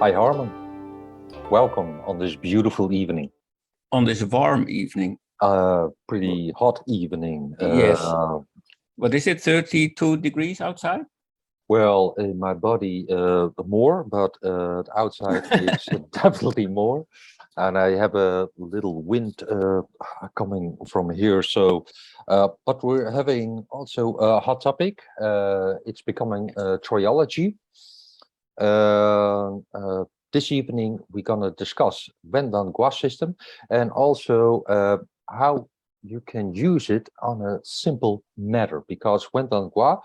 Hi Harman, welcome on this beautiful evening. On this warm evening. Pretty hot evening. Yes. What is it, 32 degrees outside? Well, in my body more, but outside it's definitely more. And I have a little wind coming from here. So, but we're having also a hot topic. It's becoming triology. This evening we're gonna discuss Wenwanggua system and also how you can use it on a simple matter, because Wenwanggua,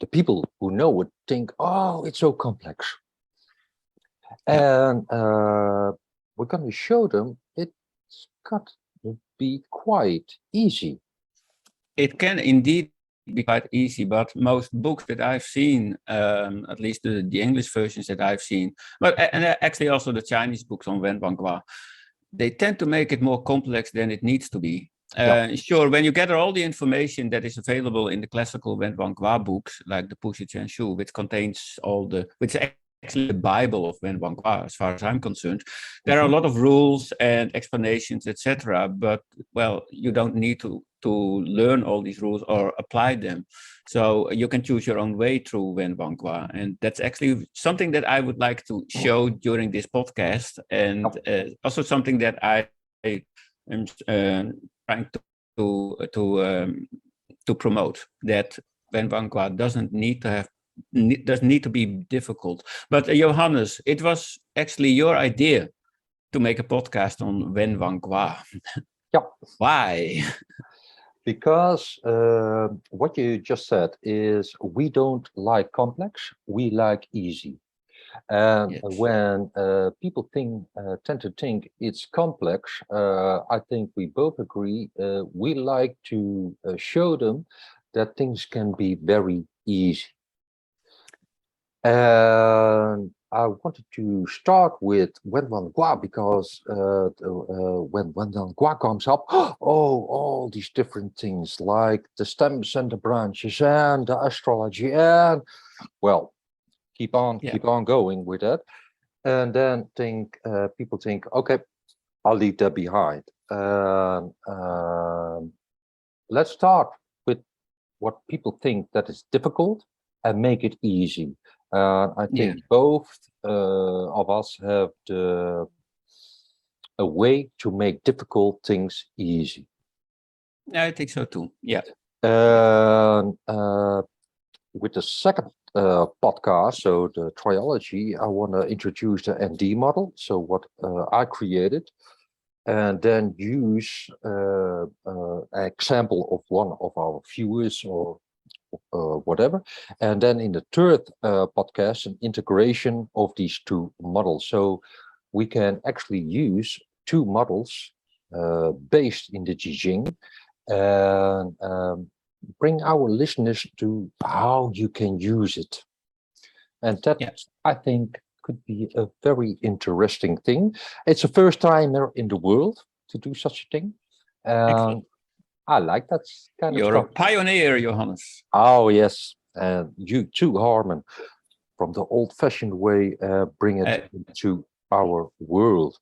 the people who know it think, oh, it's so complex. And we're going to show them it's got to be quite easy. It can indeed be quite easy, but most books that I've seen, at least the English versions that I've seen, and actually also the Chinese books on Wenwanggua, they tend to make it more complex than it needs to be. Sure, when you gather all the information that is available in the classical Wenwanggua books, like the castingchanges, which contains which is actually the Bible of Wenwanggua, as far as I'm concerned, there are a lot of rules and explanations, etc. But well, you don't need to learn all these rules or apply them. So you can choose your own way through Wenwanggua, and that's actually something that I would like to show during this podcast, and also something that I am trying to promote, that Wenwanggua doesn't need to be difficult. But Johannes, it was actually your idea to make a podcast on Wenwanggua. Yeah. Why? Because what you just said is we don't like complex, we like easy. And yes. When people tend to think it's complex, I think we both agree, we like to show them that things can be very easy. And I wanted to start with Wenwanggua because when Wenwanggua comes up, all these different things like the stems and the branches and the astrology, and well, keep on going with that. And then people think, okay, I'll leave that behind. Let's start with what people think that is difficult and make it easy. I think both of us have a way to make difficult things easy. I think so too. Yeah. With the second podcast, so the triology, I want to introduce the ND model. So what I created, and then use an example of one of our viewers or whatever, and then in the third podcast, an integration of these two models, so we can actually use two models based in the Jing and bring our listeners to how you can use it. And that, I think, could be a very interesting thing. It's the first time in the world to do such a thing. I like that kind of stuff. You're a pioneer, Johannes. Oh, yes. And you too, Harman, from the old-fashioned way, bring it into our world.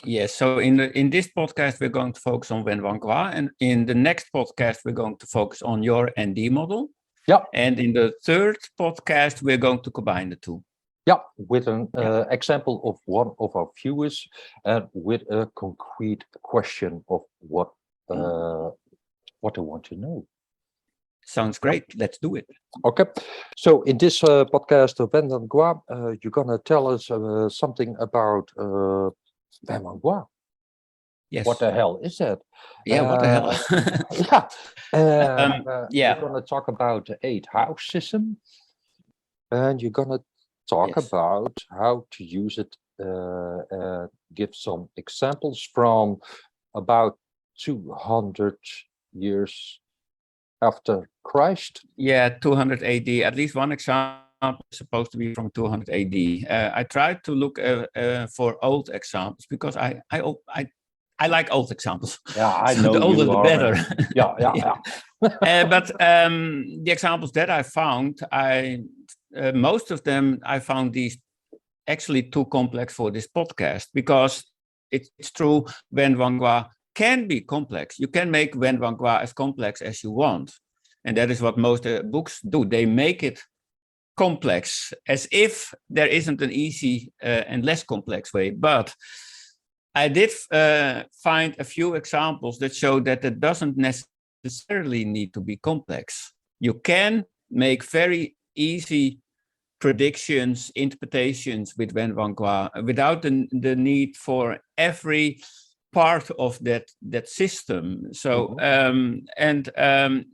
Yes, so in this podcast, we're going to focus on Wenwanggua, and in the next podcast, we're going to focus on your ND model. Yeah. And in the third podcast, we're going to combine the two. Yeah, with an example of one of our viewers and with a concrete question of what they want to know. Sounds great. Let's do it. Okay. So in this podcast of Wenwanggua, you're going to tell us something about Wenwanggua. Yes. What the hell is that? Yeah, what the hell? We're going to talk about the 8-house system. And you're going to talk about how to use it, give some examples from about 200 years after Christ. Yeah, 200 AD. At least one example is supposed to be from 200 AD. I tried to look for old examples because I like old examples. Yeah, I know. The older, the better. Yeah. But the examples that I found, most of them I found these actually too complex for this podcast, because it's true, Wenwanggua can be complex. You can make Wenwanggua as complex as you want. And that is what most books do. They make it complex, as if there isn't an easy and less complex way. But I did find a few examples that show that it doesn't necessarily need to be complex. You can make very easy predictions, interpretations with Wenwanggua without the need for every part of that system. So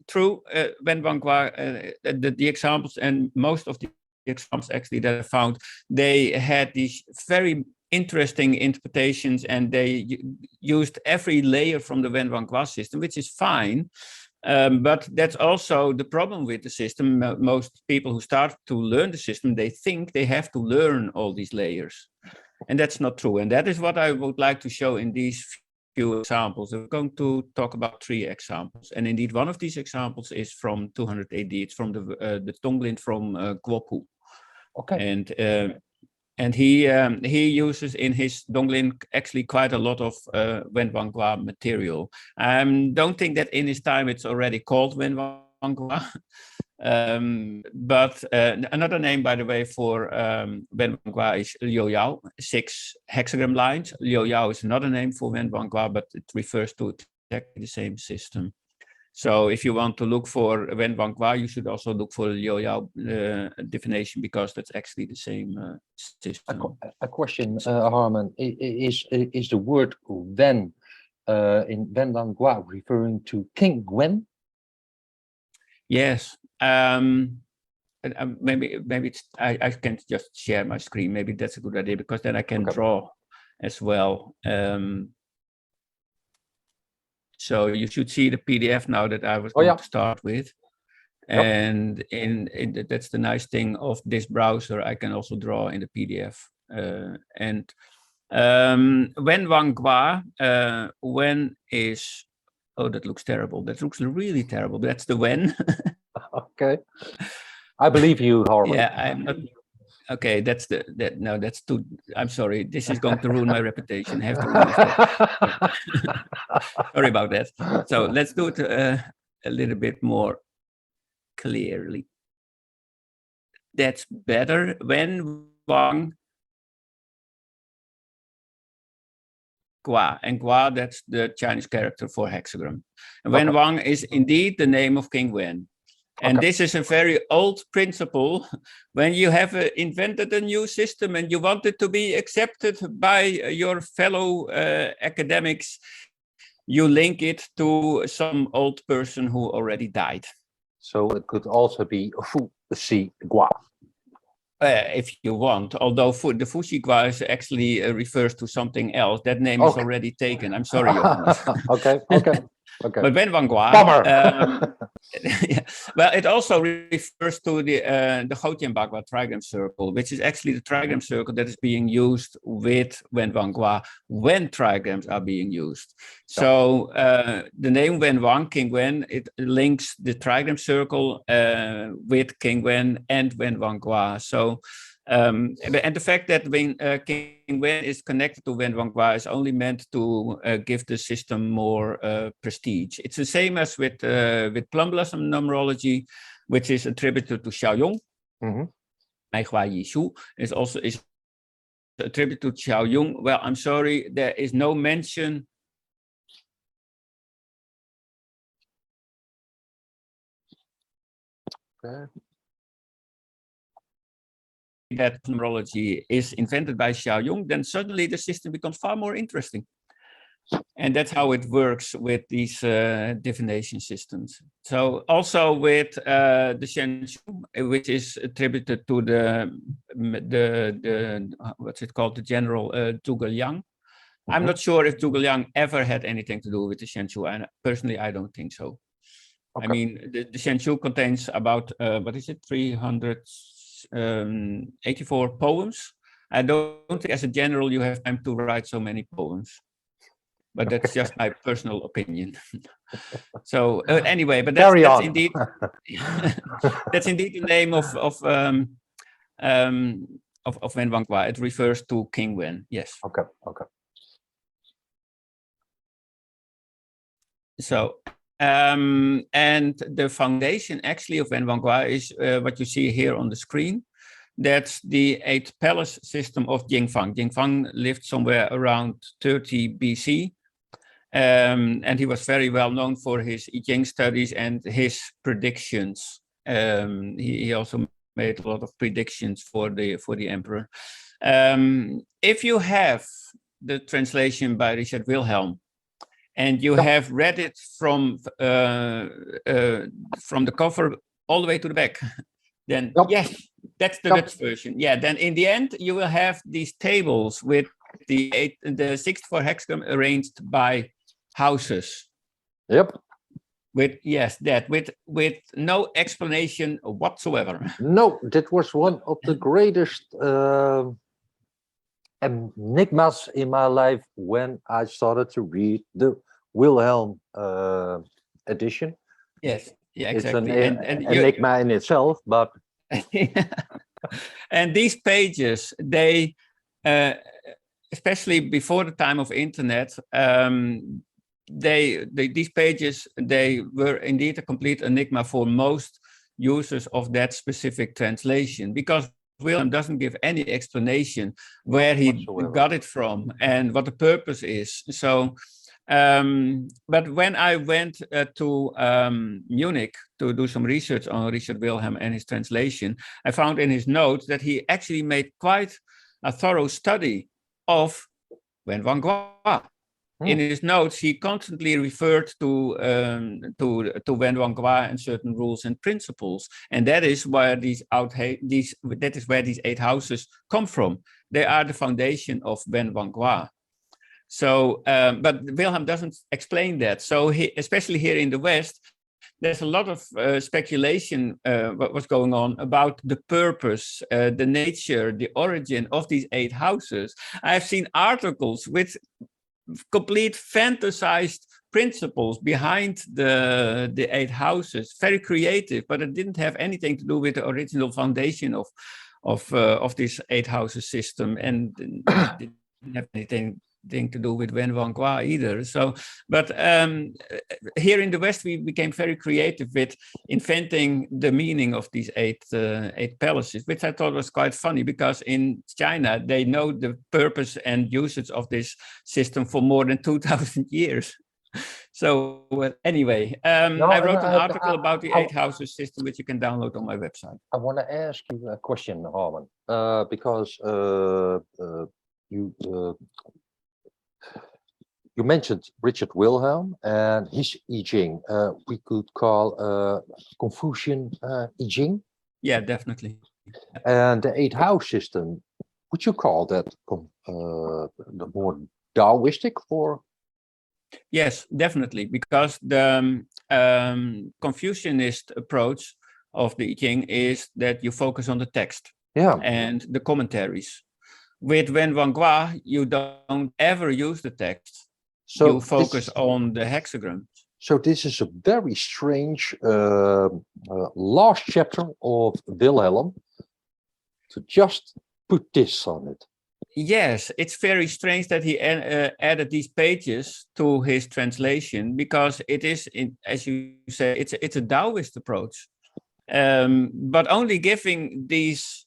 through Wenwanggua, the examples, and most of the examples actually that I found, they had these very interesting interpretations, and they used every layer from the Wenwanggua system, which is fine. But that's also the problem with the system. Most people who start to learn the system, they think they have to learn all these layers. And that's not true. And that is what I would like to show in these few examples. We're going to talk about 3 examples. And indeed, one of these examples is from 200 AD. It's from the Tonglin from Guopu. Okay. And he uses in his Donglin actually quite a lot of Wenwanggua material. Don't think that in his time it's already called Wenwanggua. But another name, by the way, for Wenwanggua is Liu-Yao, 6 hexagram lines. Liu-Yao is another name for Wenwanggua, but it refers to exactly the same system. So if you want to look for Wenwanggua, you should also look for Liu-Yao definition, because that's actually the same system. A question, Harman, is the word Wen in Wenwanggua referring to King Wen? Yes. Maybe it's, I can just share my screen. Maybe that's a good idea, because then I can draw as well. So you should see the PDF now that I was going to start with. And that's the nice thing of this browser. I can also draw in the PDF. Wenwanggua, Wen is, oh, that looks terrible. That looks really terrible. That's the Wen. Okay. I believe you, Harman. Yeah, I'm not. Okay, that's too. I'm sorry. This is going to ruin my reputation. I have to release that. Sorry about that. So let's do it a little bit more clearly. That's better. Wenwanggua, and Gua, that's the Chinese character for hexagram. And Wenwang is indeed the name of King Wen. And this is a very old principle. When you have invented a new system and you want it to be accepted by your fellow academics, you link it to some old person who already died. So it could also be Fuxi Gua. If you want, although the Fuxi Gua actually refers to something else. That name is already taken. I'm sorry, Johannes. Okay. But Wenwanggua, yeah, well, it also refers to the Gotiangbagua trigram circle, which is actually the trigram circle that is being used with Wenwanggua when trigrams are being used. So the name Wenwang, King Wen, it links the trigram circle with King Wen and Wenwanggua. So and the fact that King Wen is connected to Wenwanggua is only meant to give the system more prestige. It's the same as with Plum Blossom numerology, which is attributed to Xiaoyong. Meihua Yishu is also attributed to Xiaoyong. Well, I'm sorry, there is no mention. That numerology is invented by Xiaoyong, then suddenly the system becomes far more interesting. And that's how it works with these divination systems. So also with the Shenshu, which is attributed to the what's it called, the general Zhuge Liang. I'm not sure if Zhuge Liang ever had anything to do with the Shenshu, and personally, I don't think so. I mean, the Shenshu contains about, 384 poems. I don't think as a general you have time to write so many poems. But that's just my personal opinion. So anyway, but that's indeed that's indeed the name of of Wenwanggua. It refers to King Wen. Yes. Okay. Okay. So, and the foundation actually of Wenwanggua is what you see here on the screen. That's the 8 palace system of Jingfang. Jingfang lived somewhere around 30 BC. And he was very well known for his I Ching studies and his predictions. He also made a lot of predictions for the emperor. If you have the translation by Richard Wilhelm, and you have read it from the cover all the way to the back, then yes, that's the Dutch version. Yeah, then in the end you will have these tables with the 64 hexagram arranged by houses. Yep. With with no explanation whatsoever. No, that was one of the greatest enigmas in my life when I started to read the Wilhelm edition. Yes, yeah, exactly. It's an enigma in itself, but and these pages, they especially before the time of internet, these pages, they were indeed a complete enigma for most users of that specific translation, because Wilhelm doesn't give any explanation where he got it from and what the purpose is. So, but when I went to Munich to do some research on Richard Wilhelm and his translation, I found in his notes that he actually made quite a thorough study of Wenwanggua. In his notes, he constantly referred to Wenwanggua and certain rules and principles, and that is where these 8 houses come from. They are the foundation of Wenwanggua. So, but Wilhelm doesn't explain that. So, especially here in the West, there's a lot of speculation what's going on about the purpose, the nature, the origin of these 8 houses. I've seen articles with complete fantasized principles behind the 8 houses, very creative, but it didn't have anything to do with the original foundation of this 8 houses system, and it didn't have anything to do with Wenwanggua either. So, but here in the West, we became very creative with inventing the meaning of these 8 palaces, which I thought was quite funny, because in China, they know the purpose and usage of this system for more than 2,000 years. So anyway, I wrote an article about the 8 houses system, which you can download on my website. I want to ask you a question, Harman, because you mentioned Richard Wilhelm and his I Ching. We could call Confucian I Ching. Yeah, definitely. And the 8 house system, would you call that the more Taoistic or? Yes, definitely, because the Confucianist approach of the I Ching is that you focus on the text and the commentaries. With Wenwanggua, you don't ever use the text. So you focus on the hexagrams. So this is a very strange last chapter of Wilhelm to just put this on it. Yes, it's very strange that he added these pages to his translation, because it is, as you say, it's a Taoist approach, but only giving these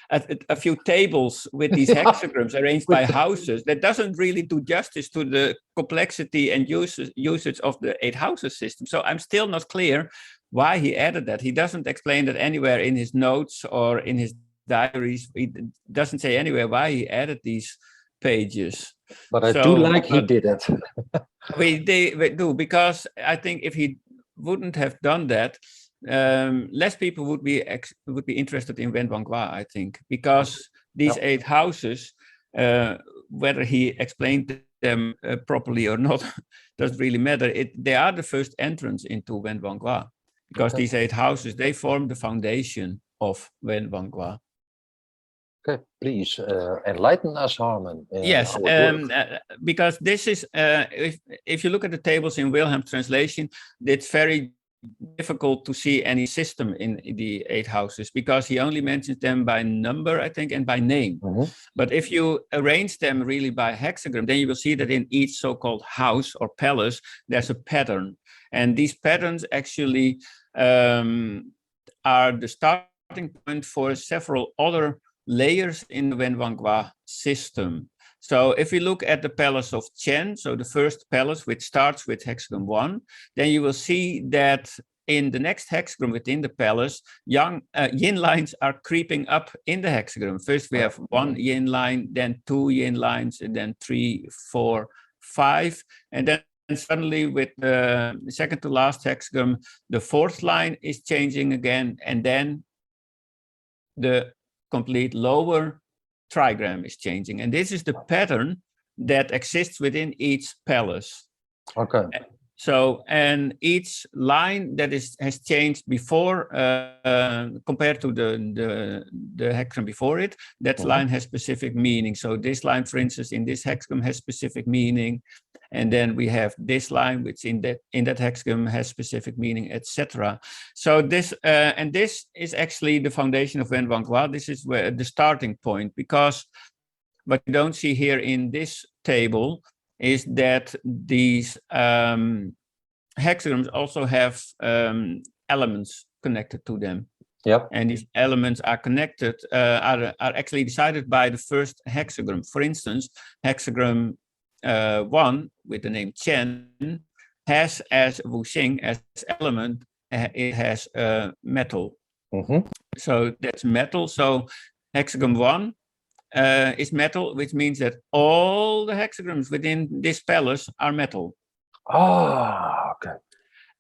a few tables with these hexagrams arranged by houses, that doesn't really do justice to the complexity and usage of the 8 houses system. So I'm still not clear why he added that. He doesn't explain that anywhere in his notes or in his diaries. He doesn't say anywhere why he added these pages. But I do like he did it. we do, because I think if he wouldn't have done that, less people would be interested in Wenwanggua, I think, because these 8 houses, whether he explained them properly or not, doesn't really matter. They are the first entrance into Wenwanggua, because these 8 houses, they form the foundation of Wenwanggua. Okay, please enlighten us, Harman. Yes, because this is, if you look at the tables in Wilhelm's translation, it's very difficult to see any system in the 8 houses because he only mentions them by number, I think, and by name. But if you arrange them really by hexagram, then you will see that in each so-called house or palace, there's a pattern. And these patterns actually are the starting point for several other layers in the Wenwanggua system. So if we look at the palace of Chen, so the first palace, which starts with hexagram 1, then you will see that in the next hexagram within the palace, yin lines are creeping up in the hexagram. First, we have 1 yin line, then 2 yin lines, and then 3, 4, 5. And then suddenly with the second to last hexagram, the 4th line is changing again. And then the complete lower trigram is changing. And this is the pattern that exists within each palace. Okay. So, and each line that has changed before compared to the hexagram before it, that line has specific meaning. So this line, for instance, in this hexagram has specific meaning. And then we have this line, which in that hexagram has specific meaning, etc. So this, and this is actually the foundation of Wenwanggua. This is where the starting point, because what you don't see here in this table is that these hexagrams also have elements connected to them. Yep. And these elements are connected, are actually decided by the first hexagram. For instance, hexagram 1 with the name Chen has as Wuxing as element, it has metal. So that's metal. So hexagram 1 is metal, which means that all the hexagrams within this palace are metal. Ah, okay.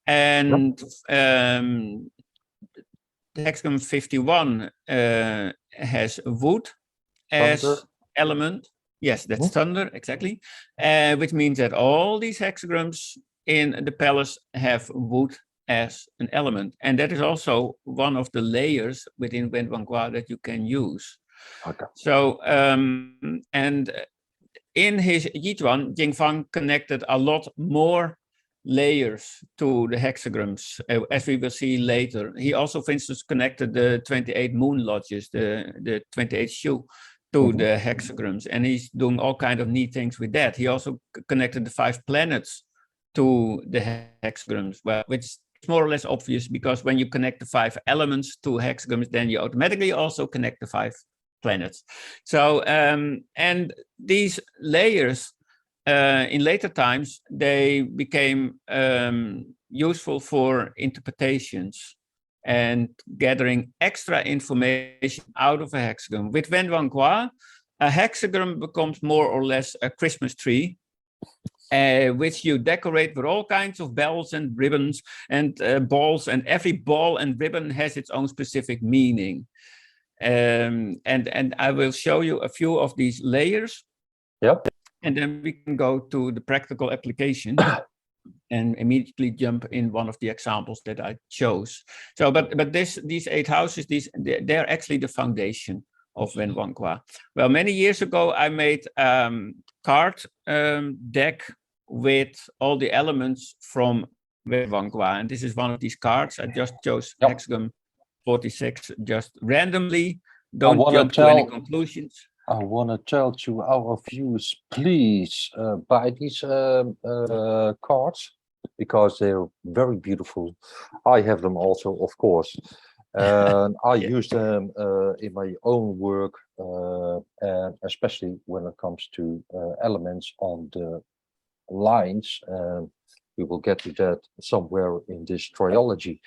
And hexagram 51 has wood as Thunder. element. Yes, that's thunder, exactly. Which means that all these hexagrams in the palace have wood as an element. And that is also one of the layers within Wenwanggua that you can use. Okay. So, and in his Yizhuan, Jingfang connected a lot more layers to the hexagrams, as we will see later. He also, for instance, connected the 28 moon lodges, the 28 shu, to the hexagrams, and he's doing all kinds of neat things with that. He also connected the 5 planets to the hexagrams, well, which is more or less obvious, because when you connect the 5 elements to hexagrams, then you automatically also connect the 5 planets. So, and these layers, in later times, they became useful for interpretations and gathering extra information out of a hexagram. With Wenwanggua, a hexagram becomes more or less a Christmas tree, which you decorate with all kinds of bells and ribbons and balls, and every ball and ribbon has its own specific meaning. And I will show you a few of these layers. Yep. And then we can go to the practical application and immediately jump in one of the examples that I chose. So, but these 8 houses, they're actually the foundation of Wenwanggua. Well, many years ago, I made card deck with all the elements from Wenwanggua, and this is one of these cards. I just chose hexagram 46 just randomly. Don't jump to any conclusions. I want to tell to our viewers, please buy these cards, because they're very beautiful. I have them also, of course. And I use them in my own work, and especially when it comes to elements on the lines. We will get to that somewhere in this trilogy.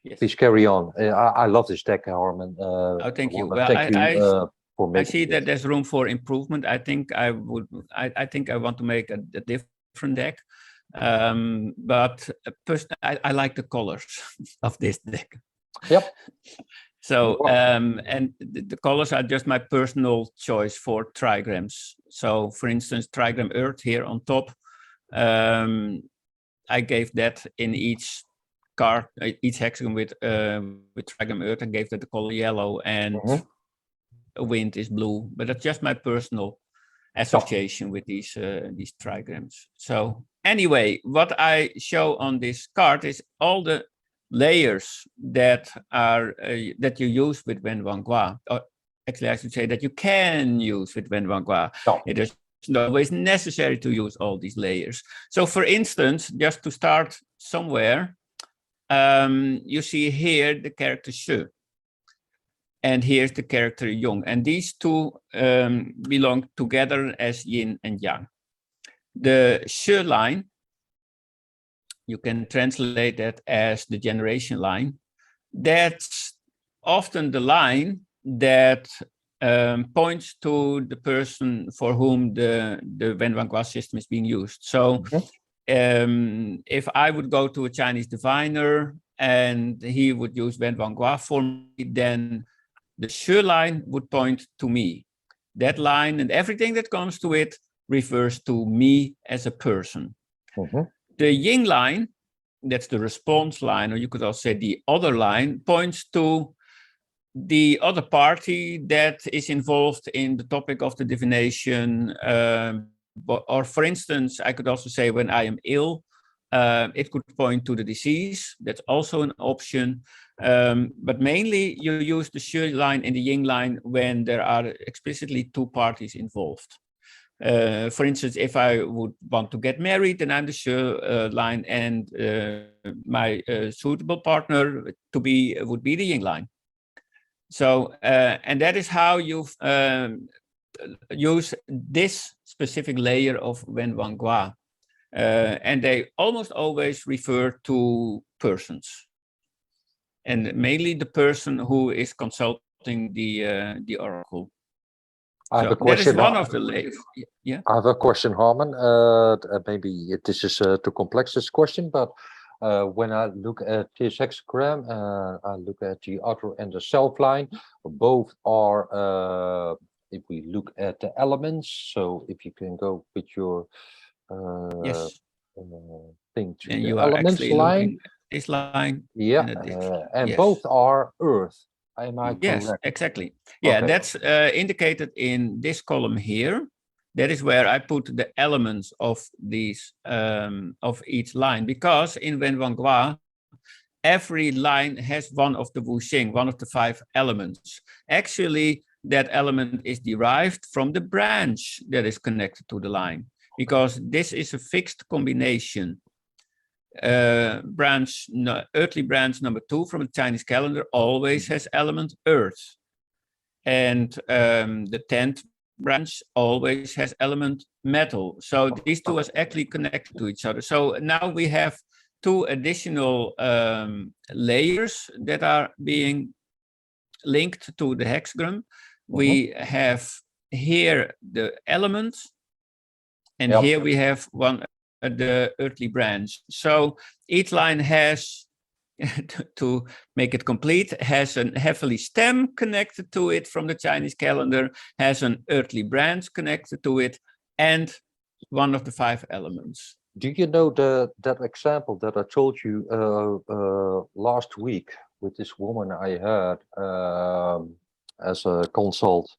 Yes. Please carry on. I love this deck, Harman. Oh, thank you. Well, I see that there's room for improvement. I think I want to make a different deck. But I like the colors of this deck. Yep. So, and the colors are just my personal choice for trigrams. So, for instance, trigram Earth here on top, I gave that in each card, each hexagon with trigram Earth, I gave that the color yellow, and wind is blue. But that's just my personal association with these trigrams. So anyway, what I show on this card is all the layers that are that you use with Wenwanggua, or actually I should say that you can use with Wenwanggua. No. It is not always necessary to use all these layers. So for instance, just to start somewhere, you see here the character She, and here's the character Yong, and these two belong together as yin and yang. The She line, you can translate that as the generation line. That's often the line that points to the person for whom the Wenwanggua system is being used. So if I would go to a Chinese diviner and he would use Wenwanggua for me, then the She line would point to me. That line and everything that comes to it refers to me as a person. The Ying line, that's the response line, or you could also say the other line, points to the other party that is involved in the topic of the divination. Or for instance, I could also say when I am ill, it could point to the disease. That's also an option. But mainly you use the She line and the Ying line when there are explicitly two parties involved. For instance, if I would want to get married, then I'm the She line, and my suitable partner to be would be the Ying line. So, and that is how you use this specific layer of Wenwanggua. And they almost always refer to persons, and mainly the person who is consulting the oracle. I have a question. That is one of the layers. Yeah. I have a question, Harman. Maybe this is too complex, this question, but when I look at this hexagram, I look at the outer and the self line. Both are, if we look at the elements, so if you can go with your Yes. thing to And the you are elements actually line. looking at this line. Yeah, and yes. both are Earth. Am I Yes, correct? exactly. Yeah, Okay. that's indicated in this column here. That is where I put the elements of these of each line, because in Wenwanggua, every line has one of the wuxing, one of the 5 elements. Actually, that element is derived from the branch that is connected to the line, because this is a fixed combination. Earthly branch number 2 from the Chinese calendar always has element earth. And the 10th branch always has element metal. So these two are actually connected to each other. So now we have 2 additional layers that are being linked to the hexagram. We have here the elements, and here we have the earthly branch. So each line has, to make it complete, has a heavenly stem connected to it from the Chinese calendar, has an earthly branch connected to it, and one of the 5 elements. Do you know that example that I told you last week with this woman I had as a consult?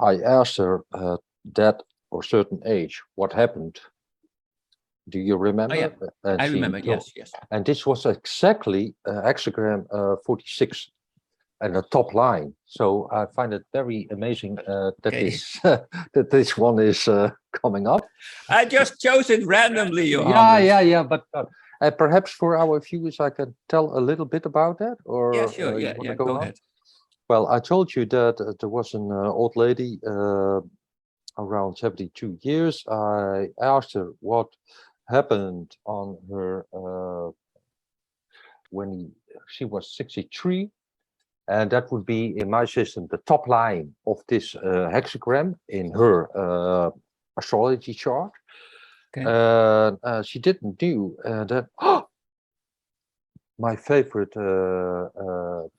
I asked her that or certain age, what happened? Do you remember? Oh, yeah. And I remember, yes. And this was exactly hexagram 46 and the top line. So I find it very amazing that this one is coming up. I just chose it randomly, Johannes. Yeah. But perhaps for our viewers, I can tell a little bit about that. Or yeah, sure. Yeah, go ahead. Well, I told you that there was an old lady around 72 years. I asked her what happened on her when she was 63, and that would be in my system the top line of this hexagram in her astrology chart. Okay. She didn't do that. My favorite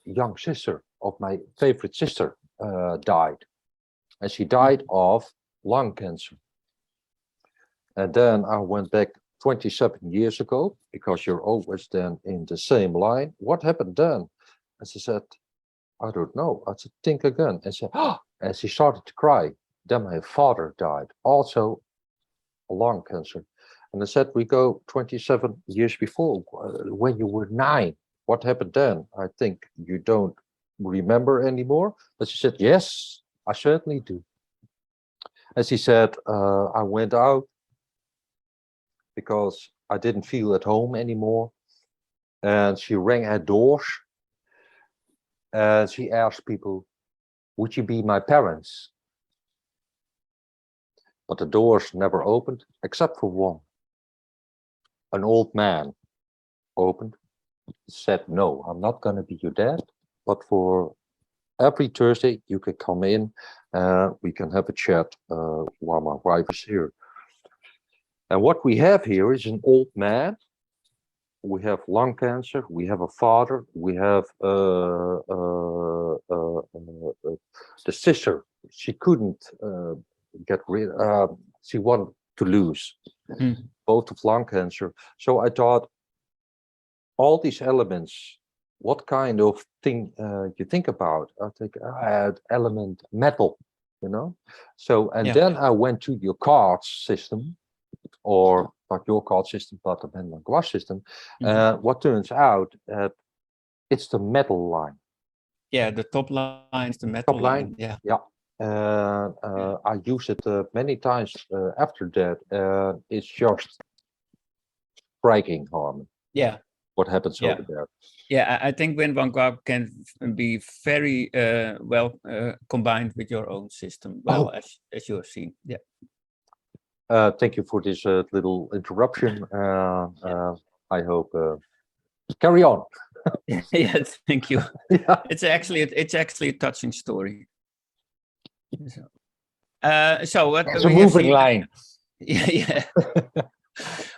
young sister of my favorite sister died, and she died of lung cancer. And then I went back 27 years ago, because you're always then in the same line. What happened then? And she said, I don't know. I said, think again. And she said, and she started to cry. Then my father died, also lung cancer. And I said, we go 27 years before, when you were 9. What happened then? I think you don't remember anymore. But she said, yes, I certainly do. And she said, I went out because I didn't feel at home anymore. And she rang at doors. And she asked people, would you be my parents? But the doors never opened, except for one. An old man opened, said, no, I'm not going to be your dad, but for every Thursday you can come in, we can have a chat while my wife is here. And what we have here is an old man. We have lung cancer, we have a father, we have the sister. She couldn't get rid, she wanted to lose both of lung cancer. So I thought, all these elements, what kind of thing you think about? I think I had element metal, you know? So, and then I went to your card system, or not your card system, but the Wenwanggua system. What turns out, it's the metal line. Yeah, the top line is the metal line. Yeah. I use it many times after that. It's just striking, Harmon. Yeah. What happens over there? Yeah, I think Wenwanggua can be very well combined with your own system. Well, as you have seen. Yeah. Thank you for this little interruption. I hope carry on. Yes, thank you. Yeah. It's actually a touching story. So what it's a moving line. Yeah.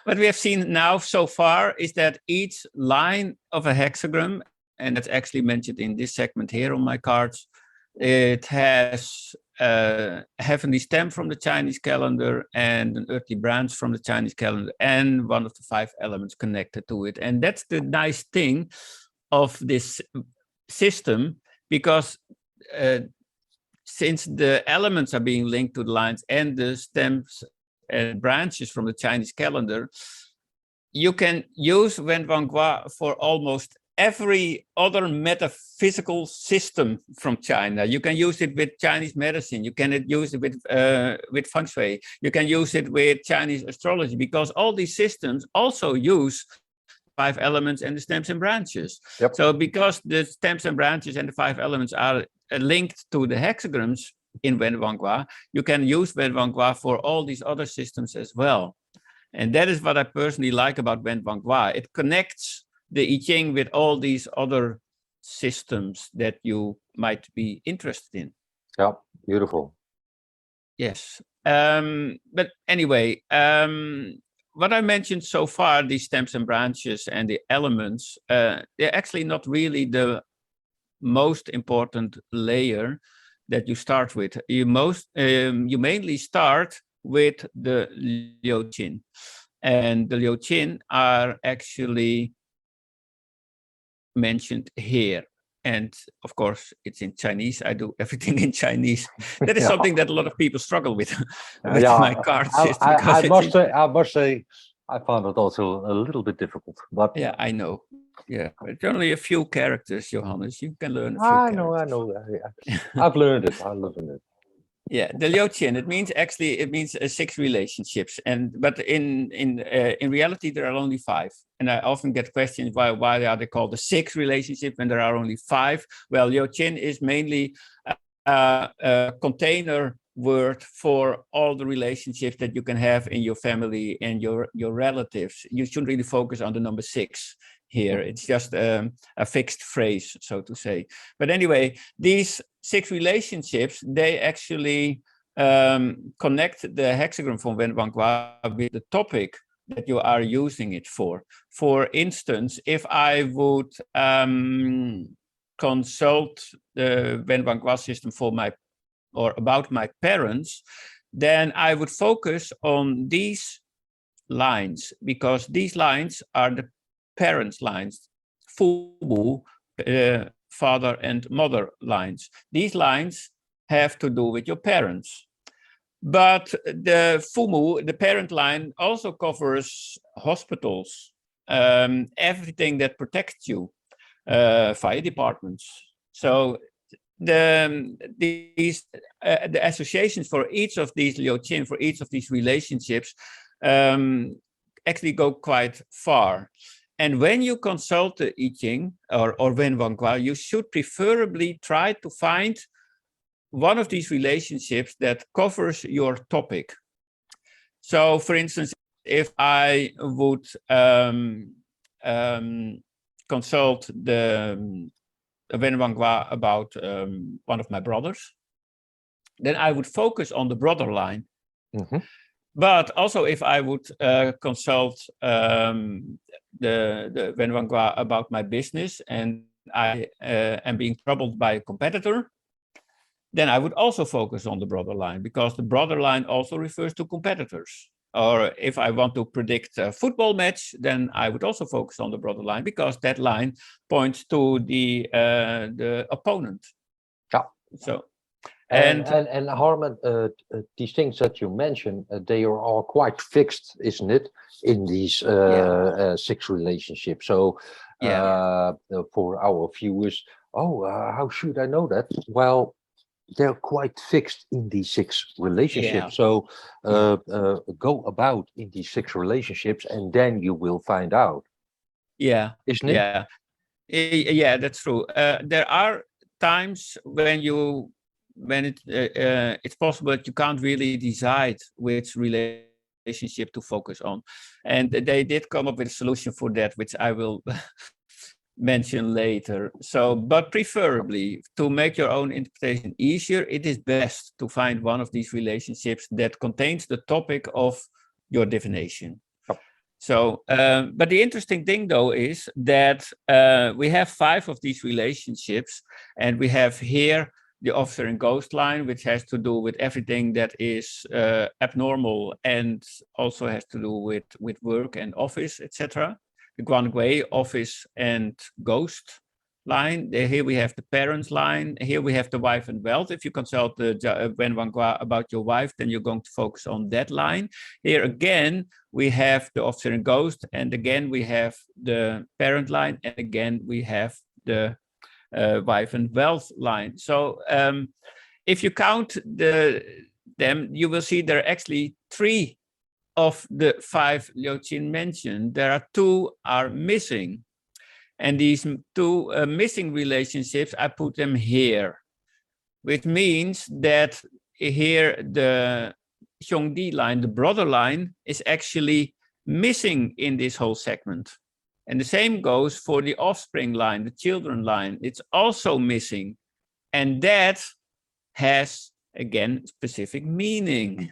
What we have seen now so far is that each line of a hexagram, and that's actually mentioned in this segment here on my cards, it has a heavenly stem from the Chinese calendar and an earthly branch from the Chinese calendar and one of the 5 elements connected to it. And that's the nice thing of this system, because since the elements are being linked to the lines and the stems and branches from the Chinese calendar, you can use Wenwanggua for almost every other metaphysical system from China. You can use it with Chinese medicine. You can use it with feng shui. You can use it with Chinese astrology, because all these systems also use 5 elements and the stems and branches. Yep. So because the stems and branches and the 5 elements are linked to the hexagrams in Wenwanggua, you can use Wenwanggua for all these other systems as well. And that is what I personally like about Wenwanggua. It connects the I Ching with all these other systems that you might be interested in. Yeah, beautiful. Yes. But anyway, what I mentioned so far, these stems and branches and the elements, they're actually not really the most important layer that you start with. You mainly start with the Liu Qin. And the Liu Qin are actually mentioned here. And of course, it's in Chinese. I do everything in Chinese. That is something that a lot of people struggle with my card system. I must say, I found it also a little bit difficult. But yeah, I know. Yeah, it's only a few characters, Johannes. You can learn a few characters. I know. I've learned it. I learned it. Yeah, the Liu Qin. It means 6 relationships, but in reality there are only 5. And I often get questions why are they called the 6 relationship when there are only 5? Well, Liu Qin is mainly a container word for all the relationships that you can have in your family and your relatives. You shouldn't really focus on the number 6 here. It's just a fixed phrase, so to say. But anyway, these 6 relationships, they actually connect the hexagram from Wenwanggua with the topic that you are using it for. For instance, if I would consult the Wenwanggua system about my parents, then I would focus on these lines, because these lines are the parents' lines, Fubu, father and mother lines. These lines have to do with your parents. But the Fumu, the parent line, also covers hospitals, everything that protects you, fire departments. So the associations for each of these liuqin, for each of these relationships, actually go quite far. And when you consult the I Ching or Wenwanggua, you should preferably try to find one of these relationships that covers your topic. So, for instance, if I would consult the Wenwanggua about one of my brothers, then I would focus on the brother line. Mm-hmm. But also, if I would consult the Wenwanggua about my business and I am being troubled by a competitor, then I would also focus on the brother line, because the brother line also refers to competitors. Or if I want to predict a football match, then I would also focus on the brother line, because that line points to the opponent. Yeah. So, and Harman, these things that you mentioned, they are all quite fixed, isn't it, in these 6 relationships? So for our viewers, how should I know that? Well, they're quite fixed in these 6 relationships. So go about in these 6 relationships, and then you will find out. Yeah, isn't it? Yeah, that's true. There are times when it's possible that you can't really decide which relationship to focus on, and they did come up with a solution for that, which I will mention later. So, but preferably, to make your own interpretation easier, it is best to find one of these relationships that contains the topic of your divination. So, but the interesting thing, though, is that we have 5 of these relationships, and we have here the officer and ghost line, which has to do with everything that is abnormal and also has to do with work and office, etc. The Wenwanggua office and ghost line. Here we have the parents line. Here we have the wife and wealth. If you consult the Wenwanggua about your wife, then you're going to focus on that line. Here again, we have the officer and ghost, and again we have the parent line, and again we have the wife and wealth line. So if you count them, you will see there are actually 3 of the 5 liuqin mentioned. There are 2 are missing. And these 2 missing relationships, I put them here, which means that here the Xiongdi line, the brother line, is actually missing in this whole segment. And the same goes for the offspring line, the children line. It's also missing. And that has, again, specific meaning.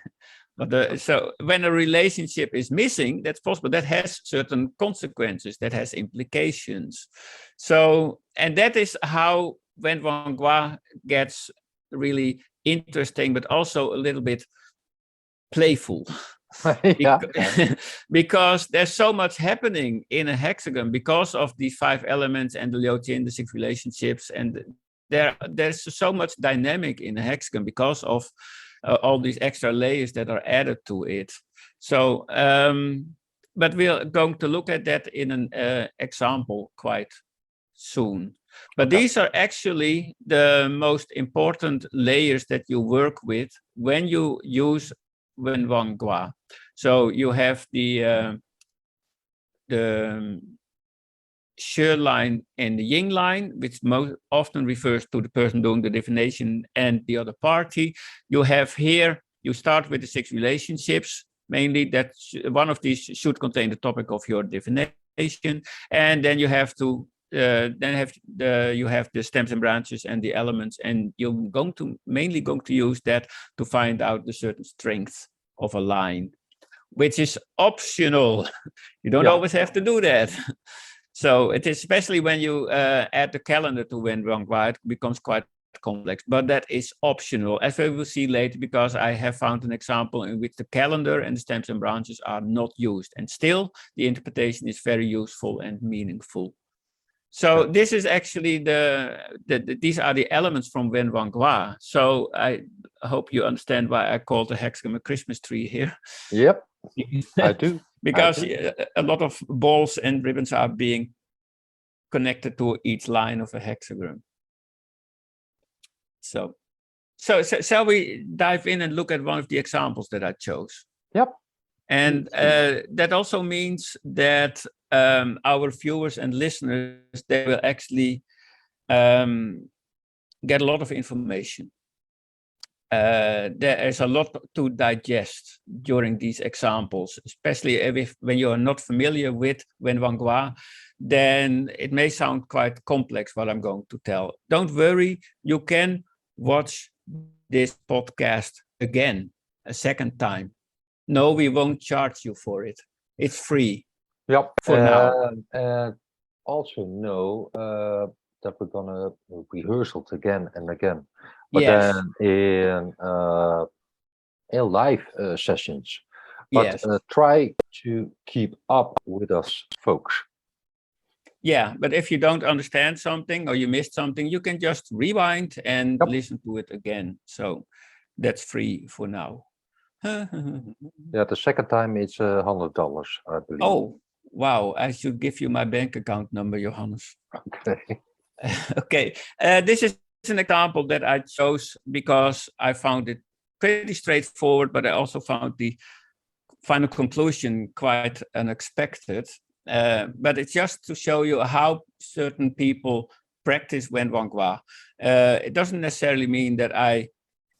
But so when a relationship is missing, that's possible. That has certain consequences, that has implications. So, and that is how Wenwanggua gets really interesting, but also a little bit playful. Because there's so much happening in a hexagon because of these 5 elements and the liuqin, the 6 relationships, and there's so much dynamic in a hexagon because of all these extra layers that are added to it. So, but we're going to look at that in an example quite soon. But these are actually the most important layers that you work with when you use Wenwanggua. So you have the Shi line and the Ying line, which most often refers to the person doing the divination and the other party. You have here, you start with the 6 relationships, mainly that one of these should contain the topic of your divination, and then you have to you have the stems and branches and the elements, and you're mainly going to use that to find out the certain strength of a line, which is optional. You don't always have to do that. So it is, especially when you add the calendar to Wenwanggua, it becomes quite complex, but that is optional, as we will see later, because I have found an example in which the calendar and the stems and branches are not used, and still the interpretation is very useful and meaningful. So this is actually these are the elements from Wenwanggua. So I hope you understand why I called the hexagon a Christmas tree here. Yep, I do. Because a lot of balls and ribbons are being connected to each line of a hexagon. So shall we dive in and look at one of the examples that I chose? Yep. And that also means that our viewers and listeners, they will actually get a lot of information. There is a lot to digest during these examples, especially when you are not familiar with Wenwanggua, then it may sound quite complex what I'm going to tell. Don't worry, you can watch this podcast again, a second time. No, we won't charge you for it. It's free. Yep. For now. And also know that we're gonna rehearse it again and again. But yes. then in live sessions. But yes. Try to keep up with us, folks. Yeah, but if you don't understand something or you missed something, you can just rewind and listen to it again. So that's free for now. Yeah, the second time it's $100, I believe. Oh, wow. I should give you my bank account number, Johannes. Okay. Okay. This is an example that I chose because I found it pretty straightforward, but I also found the final conclusion quite unexpected. But it's just to show you how certain people practice Wenwanggua. It doesn't necessarily mean that I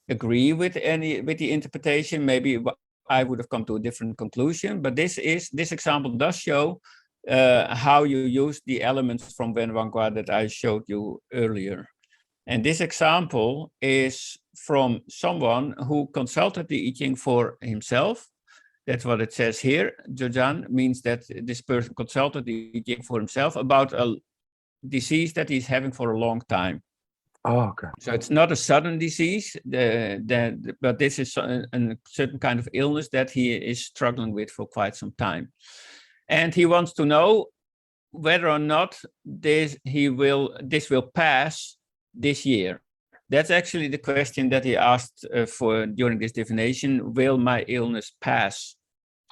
agree with the interpretation. Maybe I would have come to a different conclusion. But this example does show how you use the elements from Wenwanggua that I showed you earlier. And this example is from someone who consulted the I Ching for himself. That's what it says here. Jojan means that this person consulted the I Ching for himself about a disease that he's having for a long time. Oh, okay. So it's not a sudden disease, but this is a certain kind of illness that he is struggling with for quite some time. And he wants to know whether or not this will pass this year. That's actually the question that he asked for during this divination. Will my illness pass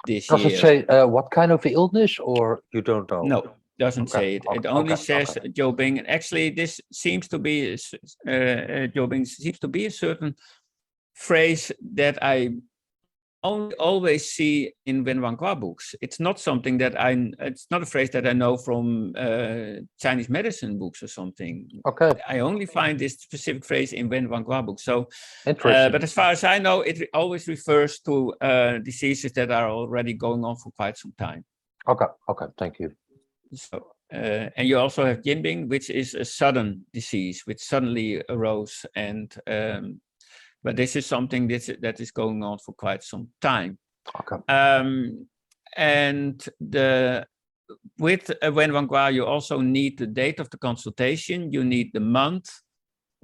this year? Does it say what kind of illness, or you don't know? No, doesn't say it. It only says Joe Bing. And actually, this seems to be Joe Bing seems to be a certain phrase that I always see in Wenwanggua books. It's not something that it's not a phrase that I know from Chinese medicine books or something. Okay. I only find this specific phrase in Wenwanggua books. So, interesting. But as far as I know, it always refers to diseases that are already going on for quite some time. Okay. Okay. Thank you. So, and you also have Jinbing, which is a sudden disease, which suddenly arose and. But this is something that is going on for quite some time. Okay. And with Wenwanggua, you also need the date of the consultation, you need the month,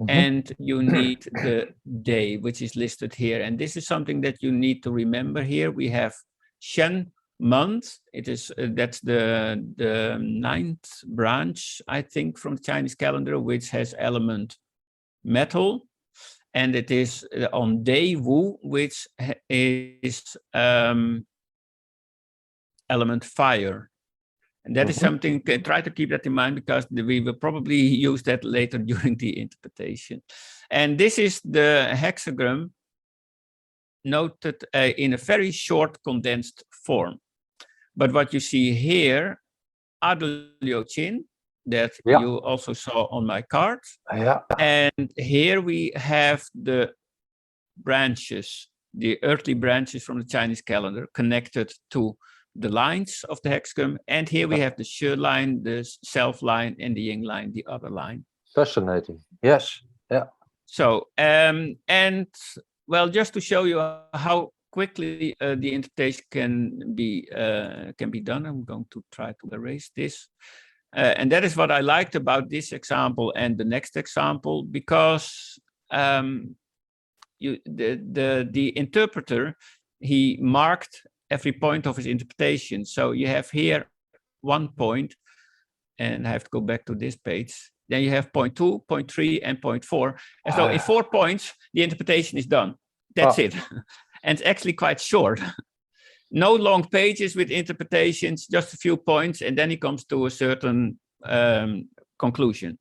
and you need the day, which is listed here. And this is something that you need to remember here. We have Shen month. It is that's the 9th branch, I think, from the Chinese calendar, which has element metal. And it is on day Wu, which is element fire. And that is something, try to keep that in mind, because we will probably use that later during the interpretation. And this is the hexagram noted in a very short condensed form. But what you see here are the Liu Qin that you also saw on my card. And here we have the branches, the earthly branches from the Chinese calendar connected to the lines of the hexagram. And here we have the Shi line, the self line, and the Ying line, the other line. Fascinating. Yes. Yeah. So, and well, just to show you how quickly the interpretation can be done, I'm going to try to erase this. And that is what I liked about this example and the next example, because the interpreter, he marked every point of his interpretation. So you have here one point, and I have to go back to this page. Then you have point 2, point 3, and point 4. And so in 4 points, the interpretation is done. That's it. And it's actually quite short. No long pages with interpretations, just a few points, and then he comes to a certain conclusion.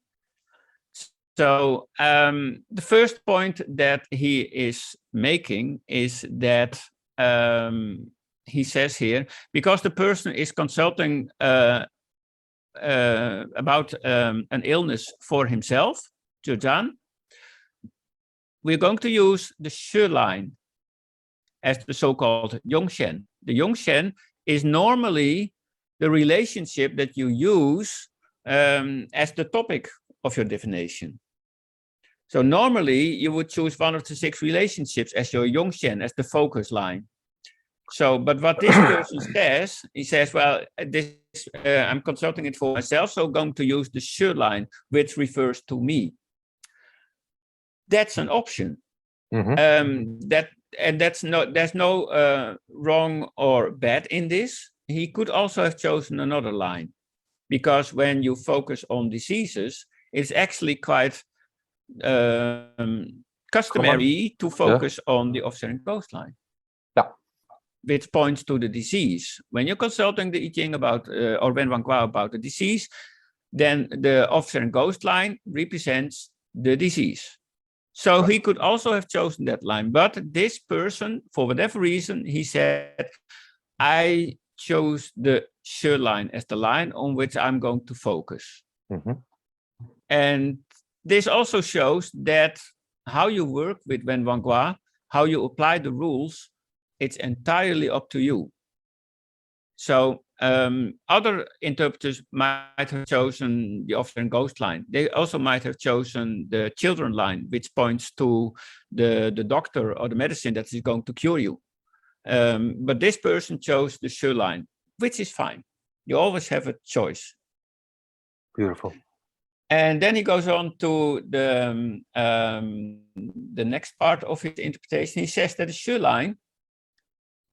So the first point that he is making is that he says here, because the person is consulting about an illness for himself, Zhejian, we're going to use the she line as the so-called Yongshen. The Yongshen is normally the relationship that you use as the topic of your definition. So normally you would choose one of the 6 relationships as your Yongshen, as the focus line. So, but what this person says, he says, well, this I'm consulting it for myself, so I'm going to use the she line, which refers to me. That's an option. There's no wrong or bad in this. He could also have chosen another line, because when you focus on diseases, it's actually quite customary to focus on the officer and ghost line, which points to the disease. When you're consulting the I Ching about or Wenwanggua about the disease, then the officer and ghost line represents the disease. So he could also have chosen that line, but this person, for whatever reason, he said, I chose the she line as the line on which I'm going to focus. And this also shows that how you work with Wenwanggua, how you apply the rules, it's entirely up to you. So other interpreters might have chosen the officer and ghost line. They also might have chosen the children line, which points to the doctor or the medicine that is going to cure you. But this person chose the she line, which is fine. You always have a choice. Beautiful. And then he goes on to the next part of his interpretation. He says that the she line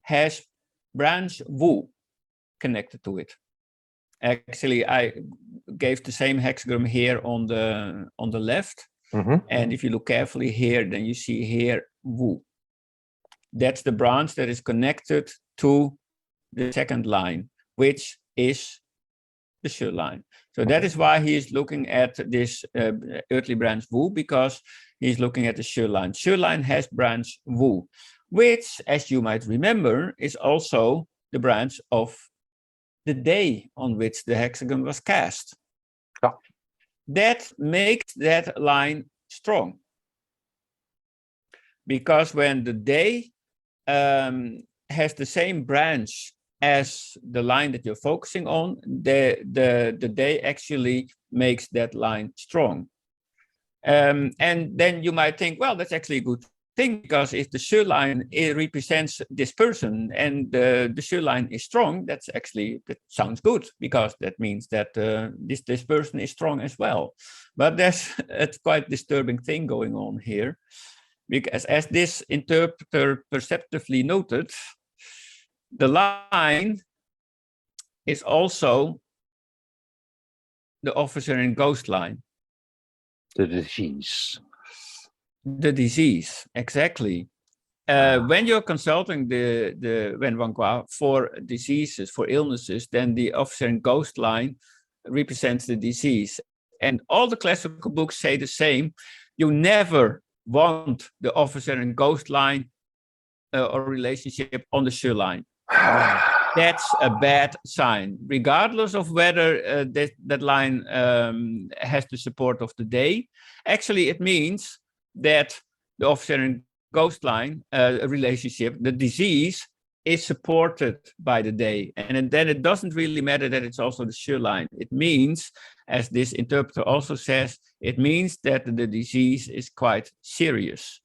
has branch Wu connected to it. Actually, I gave the same hexagram here on the left. And if you look carefully here, then you see here Wu. That's the branch that is connected to the second line, which is the she line. So that is why he is looking at this earthly branch Wu, because he's looking at the she line. She line has branch Wu, which, as you might remember, is also the branch of the day on which the hexagon was cast. That makes that line strong. Because when the day has the same branch as the line that you're focusing on, the day actually makes that line strong. And then you might think, well, that's actually a good thing, because if the she line represents this person and the she line is strong, that sounds good, because that means that this person is strong as well. But there's a quite disturbing thing going on here, because as this interpreter perceptively noted, the line is also the officer and ghost line. The disease. The disease, exactly. When you're consulting the Wenwanggua for diseases, for illnesses, then the officer and ghost line represents the disease. And all the classical books say the same. You never want the officer and ghost line or relationship on the she line. That's a bad sign, regardless of whether that line has the support of the day. Actually, it means that the officer and ghost line relationship, the disease, is supported by the day. And then it doesn't really matter that it's also the she line. It means, as this interpreter also says, it means that the disease is quite serious.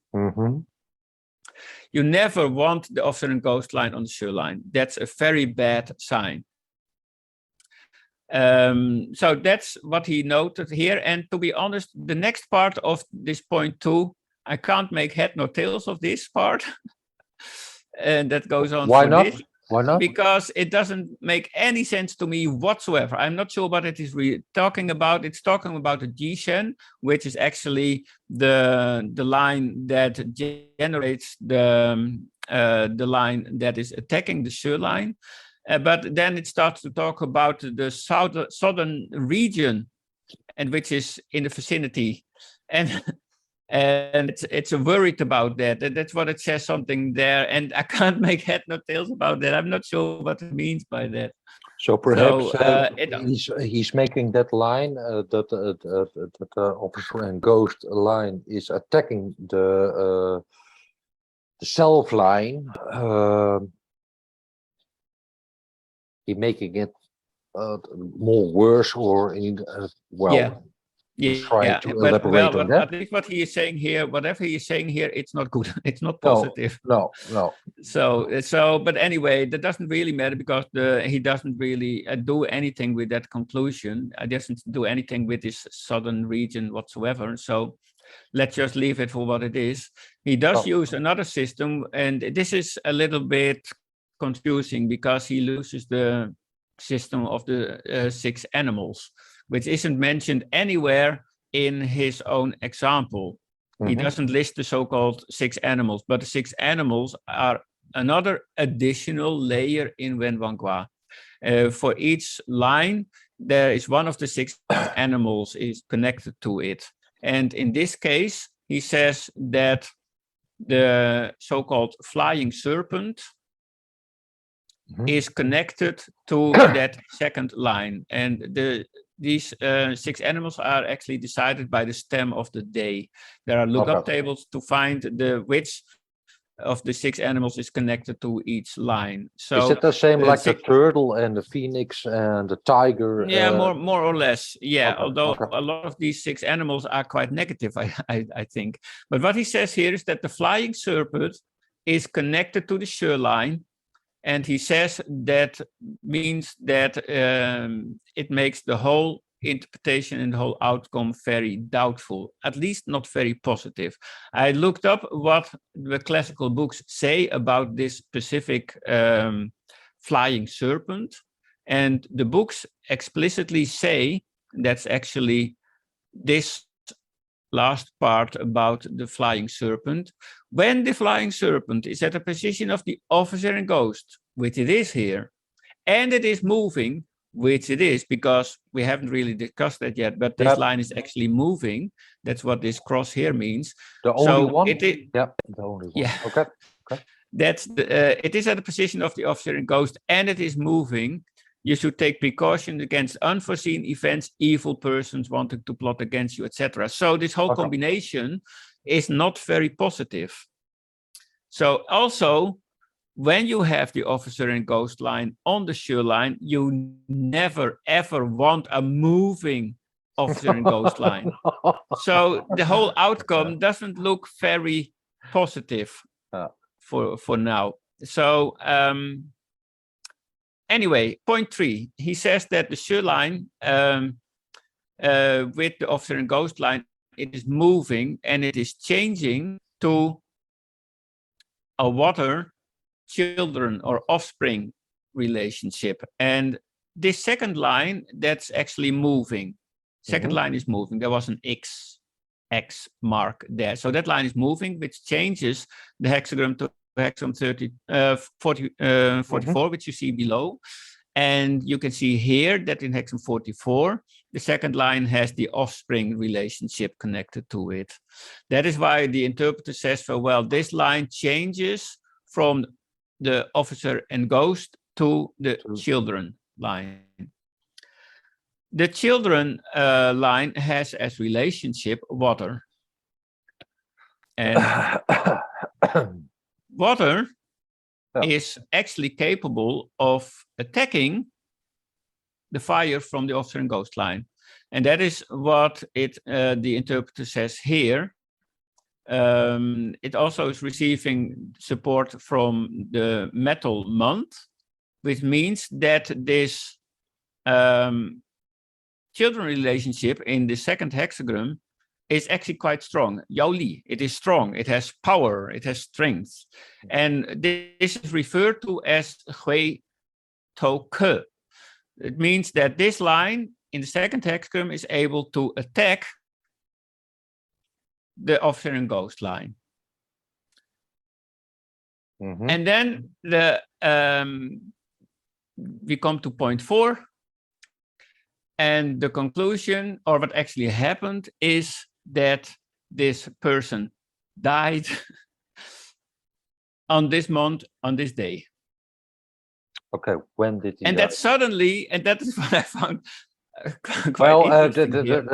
You never want the officer and ghost line on the she line. That's a very bad sign. So that's what he noted here. And to be honest, the next part of this point 2, I can't make head nor tails of this part. And that goes on. Why not? This. Why not? Because it doesn't make any sense to me whatsoever. I'm not sure what it is talking about. It's talking about the G-shen, which is actually the line that generates the line that is attacking the Shu line. But then it starts to talk about the southern region, and which is in the vicinity. And it's worried about that. That's what it says something there. And I can't make head nor tails about that. I'm not sure what it means by that. So perhaps So, he's making that line that the officer and ghost line is attacking the self line. He making it more worse, or in well. Yeah, Try to elaborate on that. At least what he is saying here, whatever he is saying here, it's not good. It's not positive. No. So, but anyway, that doesn't really matter, because he doesn't really do anything with that conclusion. He doesn't do anything with this southern region whatsoever. So let's just leave it for what it is. He does use another system, and this is a little bit confusing, because he uses the system of the 6 animals, which isn't mentioned anywhere in his own example. He doesn't list the so-called 6 animals, but the 6 animals are another additional layer in Wenwanggua. For each line, there is one of the 6 animals is connected to it. And in this case, he says that the so-called flying serpent is connected to that second line. And these 6 animals are actually decided by the stem of the day. There are lookup tables to find which of the 6 animals is connected to each line. So is it the same like the turtle and the phoenix and the tiger? Yeah, more or less. Yeah, although a lot of these 6 animals are quite negative, I think. But what he says here is that the flying serpent is connected to the Shu line. And he says that means that it makes the whole interpretation and the whole outcome very doubtful, at least not very positive. I looked up what the classical books say about this specific flying serpent, and the books explicitly say that's actually this last part about the flying serpent. When the flying serpent is at the position of the officer and ghost, which it is here, and it is moving, which it is, because we haven't really discussed that yet, but this line is actually moving. That's what this cross here means. The only one? The only one. Yeah. Okay. That's it is at the position of the officer and ghost, and it is moving. You should take precaution against unforeseen events, evil persons wanting to plot against you, etc. So this whole combination is not very positive. So also, when you have the officer and ghost line on the Shu line, you never ever want a moving officer and ghost line. So the whole outcome doesn't look very positive for now. So anyway, point 3, he says that the Shu line with the officer and ghost line, it is moving and it is changing to a water children or offspring relationship. And this second line, that's actually moving. Second line is moving. There was an X mark there. So that line is moving, which changes the hexagram to hexagram 44, which you see below. And you can see here that in hexagram 44, the second line has the offspring relationship connected to it. That is why the interpreter says, well, this line changes from the officer and ghost to the children line. The children line has as relationship water. And water is actually capable of attacking the fire from the officer and ghost line. And that is what the interpreter says here. It also is receiving support from the metal month, which means that this children relationship in the second hexagram is actually quite strong. Yaoli, it is strong, it has power, it has strength. And this is referred to as Hui To Ke. It means that this line in the second hexagram is able to attack the officer and ghost line. And then we come to point 4. And the conclusion, or what actually happened, is that this person died on this month, on this day. Okay, when did he and die? that suddenly, and that is what I found quite Well, interesting here.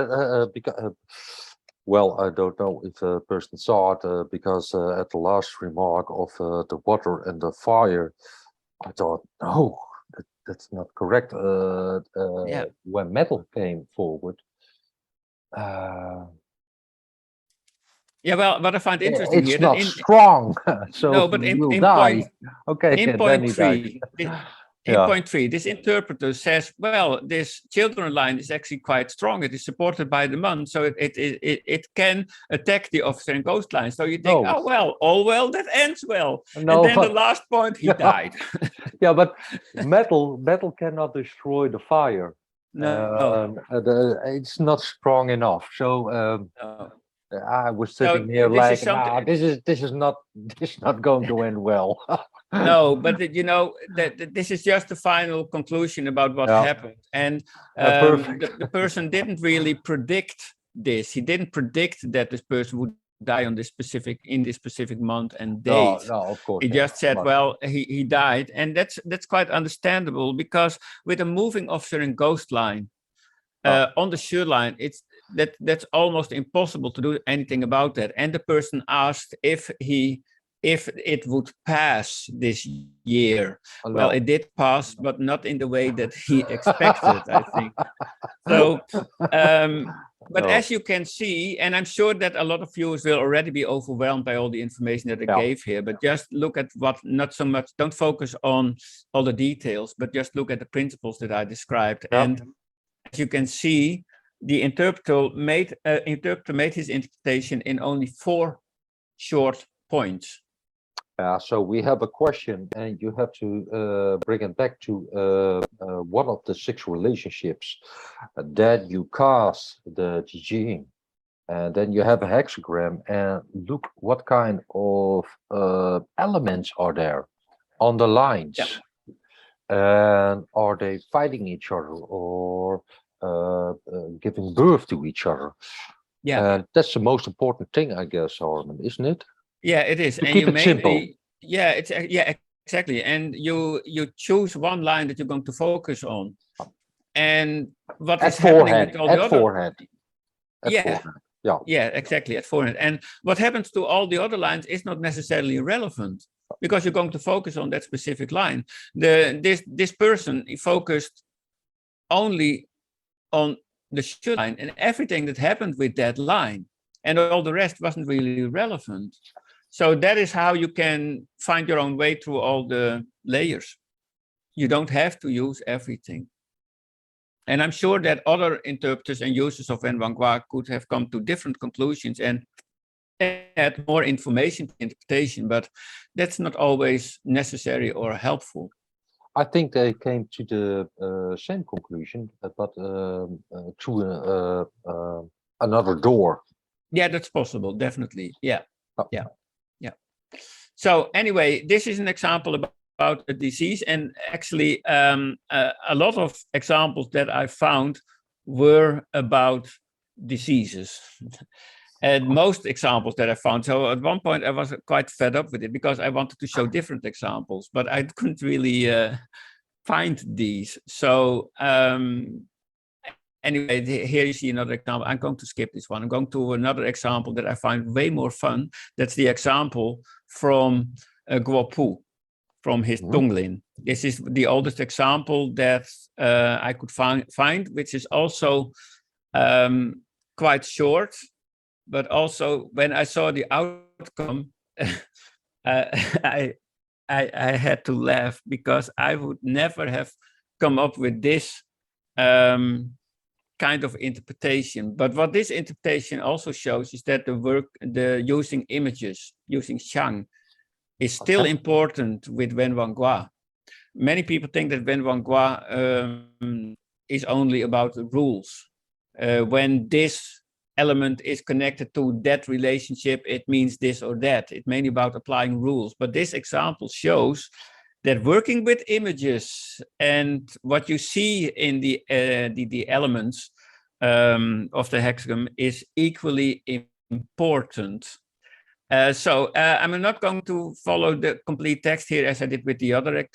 well, I don't know if a person saw it because at the last remark of the water and the fire, I thought, no, that's not correct. Yeah. When metal came forward, Yeah, well, what I find interesting it's here, not that strong, so no, but he in, will in die. point Okay, in then point he died. 3, in Yeah. point 3, this interpreter says, well, this children line is actually quite strong. It is supported by the month, so it can attack the officer and ghost line. So you think, No. oh well, all well that ends well. No, and then the but- last point, he died. Yeah, but metal cannot destroy the fire. No. It's not strong enough. So No. I was sitting So here this is like, something- nah, this is not going to end well. No, but you know that this is just the final conclusion about what Yeah. happened, and Perfect. the person didn't really predict this. He didn't predict that this person would die on this specific month and date. No, of course. He yeah, just said, but- well, he died, and that's quite understandable, because with a moving officer and ghost line on the sure line, that's almost impossible to do anything about that. And the person asked if it would pass this year. no. Well, it did pass, but not in the way that he expected, I think. So, but No. as you can see, and I'm sure that a lot of viewers will already be overwhelmed by all the information that I Yeah. gave here, but just look at what, not so much, don't focus on all the details, but just look at the principles that I described. Yeah. And as you can see, the interpreter made his interpretation in only 4 short points. So we have a question, and you have to bring it back to one of the 6 relationships that you cast the Jing, and then you have a hexagram, and look what kind of elements are there on the lines, and are they fighting each other or giving birth to each other? Yeah. And that's the most important thing, I guess, Armin, isn't it? Yeah, it is. To And keep you it simple. mainly, yeah, it's exactly. And you choose one line that you're going to focus on. And what At is happening forehand, with all the at other, forehand. At Yeah. forehand. Yeah. yeah, exactly, at forehand. And what happens to all the other lines is not necessarily relevant, because you're going to focus on that specific line. This person, he focused only on the should line and everything that happened with that line, and all the rest wasn't really relevant. So that is how you can find your own way through all the layers. You don't have to use everything. And I'm sure that other interpreters and users of Wenwanggua could have come to different conclusions and add more information to interpretation, but that's not always necessary or helpful. I think they came to the same conclusion, but through another door. Yeah, that's possible, definitely. Yeah, Oh. yeah. So anyway, this is an example about a disease, and actually a lot of examples that I found were about diseases. And most examples that I found, so at one point I was quite fed up with it because I wanted to show different examples, but I couldn't really find these. So anyway, here you see another example. I'm going to skip this one. I'm going to another example that I find way more fun. That's the example from Guopu, from his Tunglin. This is the oldest example that I could find, which is also quite short, but also when I saw the outcome, I had to laugh, because I would never have come up with this kind of interpretation. But what this interpretation also shows is that the using images, using Shang, is still important with Wenwanggua. Many people think that Wenwanggua is only about the rules. When this element is connected to that relationship, it means this or that. It's mainly about applying rules. But this example shows that working with images and what you see in the elements of the hexagon is equally important. So I'm not going to follow the complete text here as I did with the other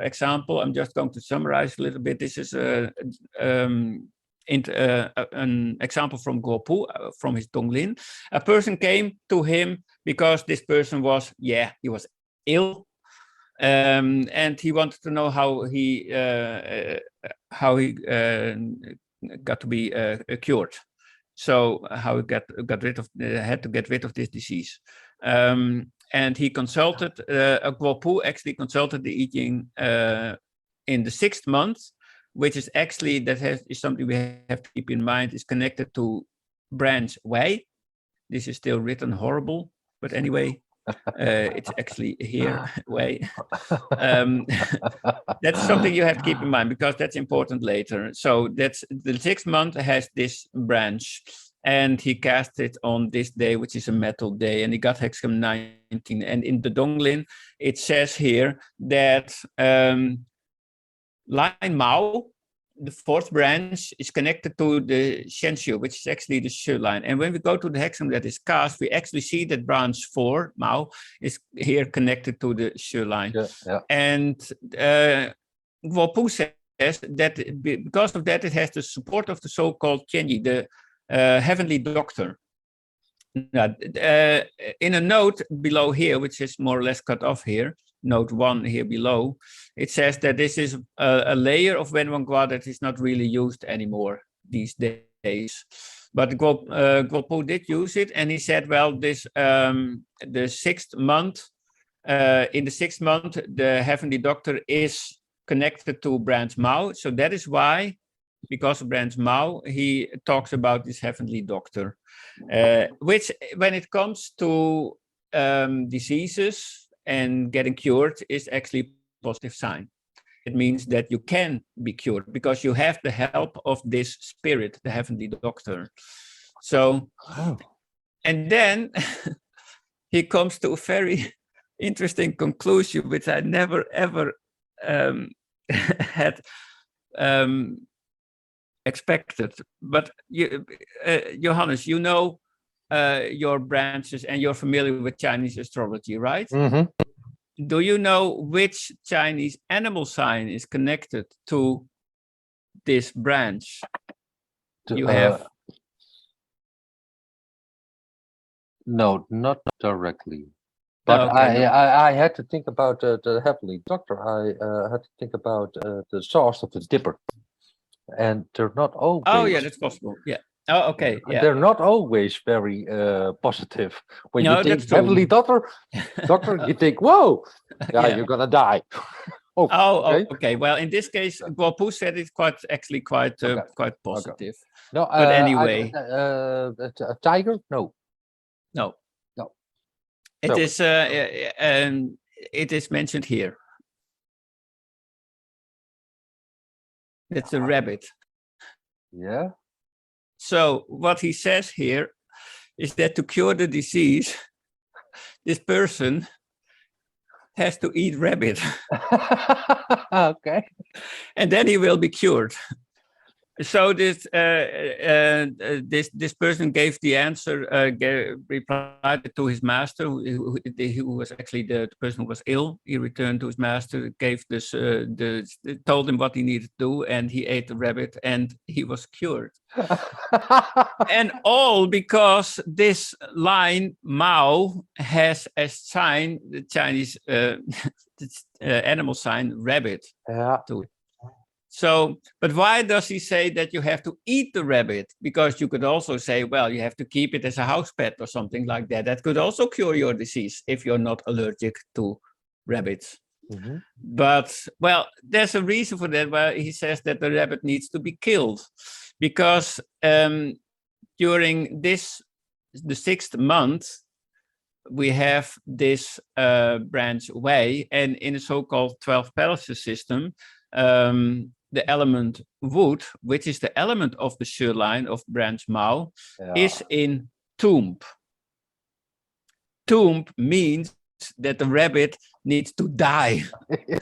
example. I'm just going to summarize a little bit. This is an example from Guopu, from his Donglin. A person came to him because this person was, he was ill. And he wanted to know how he got to be cured. So how he had to get rid of this disease. And he consulted, Guopu actually consulted the I Ching in the 6th month, which is actually, is something we have to keep in mind, is connected to branch Wei. This is still written horrible, but anyway, it's actually here Wei. That's something you have to keep in mind because that's important later. So that's the 6th month has this branch, and he cast it on this day, which is a metal day, and he got hexagon 19. And in the Donglin, it says here that line Mao, the 4th branch, is connected to the Shenshu, which is actually the Shu line. And when we go to the hexagon that is cast, we actually see that branch 4, Mao, is here connected to the Shu line. And Guopu says that because of that, it has the support of the so-called Tianyi, the heavenly doctor. Now, in a note below here, which is more or less cut off here, note 1 here below, it says that this is a layer of Wenwanggua that is not really used anymore these days. But Guopu did use it, and he said, well, this the 6th month, in the 6th month, the heavenly doctor is connected to branch Mao. So that is why, because of branch Mao, he talks about this heavenly doctor, which when it comes to diseases and getting cured is actually a positive sign. It means that you can be cured because you have the help of this spirit, the heavenly doctor. So, and then he comes to a very interesting conclusion, which I never ever had expected. But Johannes, you know your branches and you're familiar with Chinese astrology, right? Mm-hmm. Do you know which Chinese animal sign is connected to this branch? You have no, not directly. But okay, I had to think about the heavenly doctor. I had to think about the source of the dipper, and they're not always. Oh yeah, that's possible. Yeah. Oh, okay. Yeah. They're not always very positive. When you think heavenly doctor, you think, whoa, you're gonna die. Okay. Well, in this case, Guopu said it's quite positive. No, but anyway, a tiger? No. It is it is mentioned here. It's a rabbit. Yeah. So what he says here is that to cure the disease, this person has to eat rabbit. Okay. And then he will be cured. So this person gave the answer, replied to his master, who was actually the person who was ill. He returned to his master, gave this, told him what he needed to do, and he ate the rabbit, and he was cured. And all because this line Mao has as sign the Chinese animal sign rabbit to it. So, but why does he say that you have to eat the rabbit? Because you could also say, well, you have to keep it as a house pet or something like that. That could also cure your disease if you're not allergic to rabbits. Mhm. But, well, there's a reason for that, where he says that the rabbit needs to be killed. Because during the 6th month, we have this branch way, and in a so-called 12 palaces system, the element wood, which is the element of the sure line of branch Mao, Yeah. is in tomb. Tomb means that the rabbit needs to die. Yeah.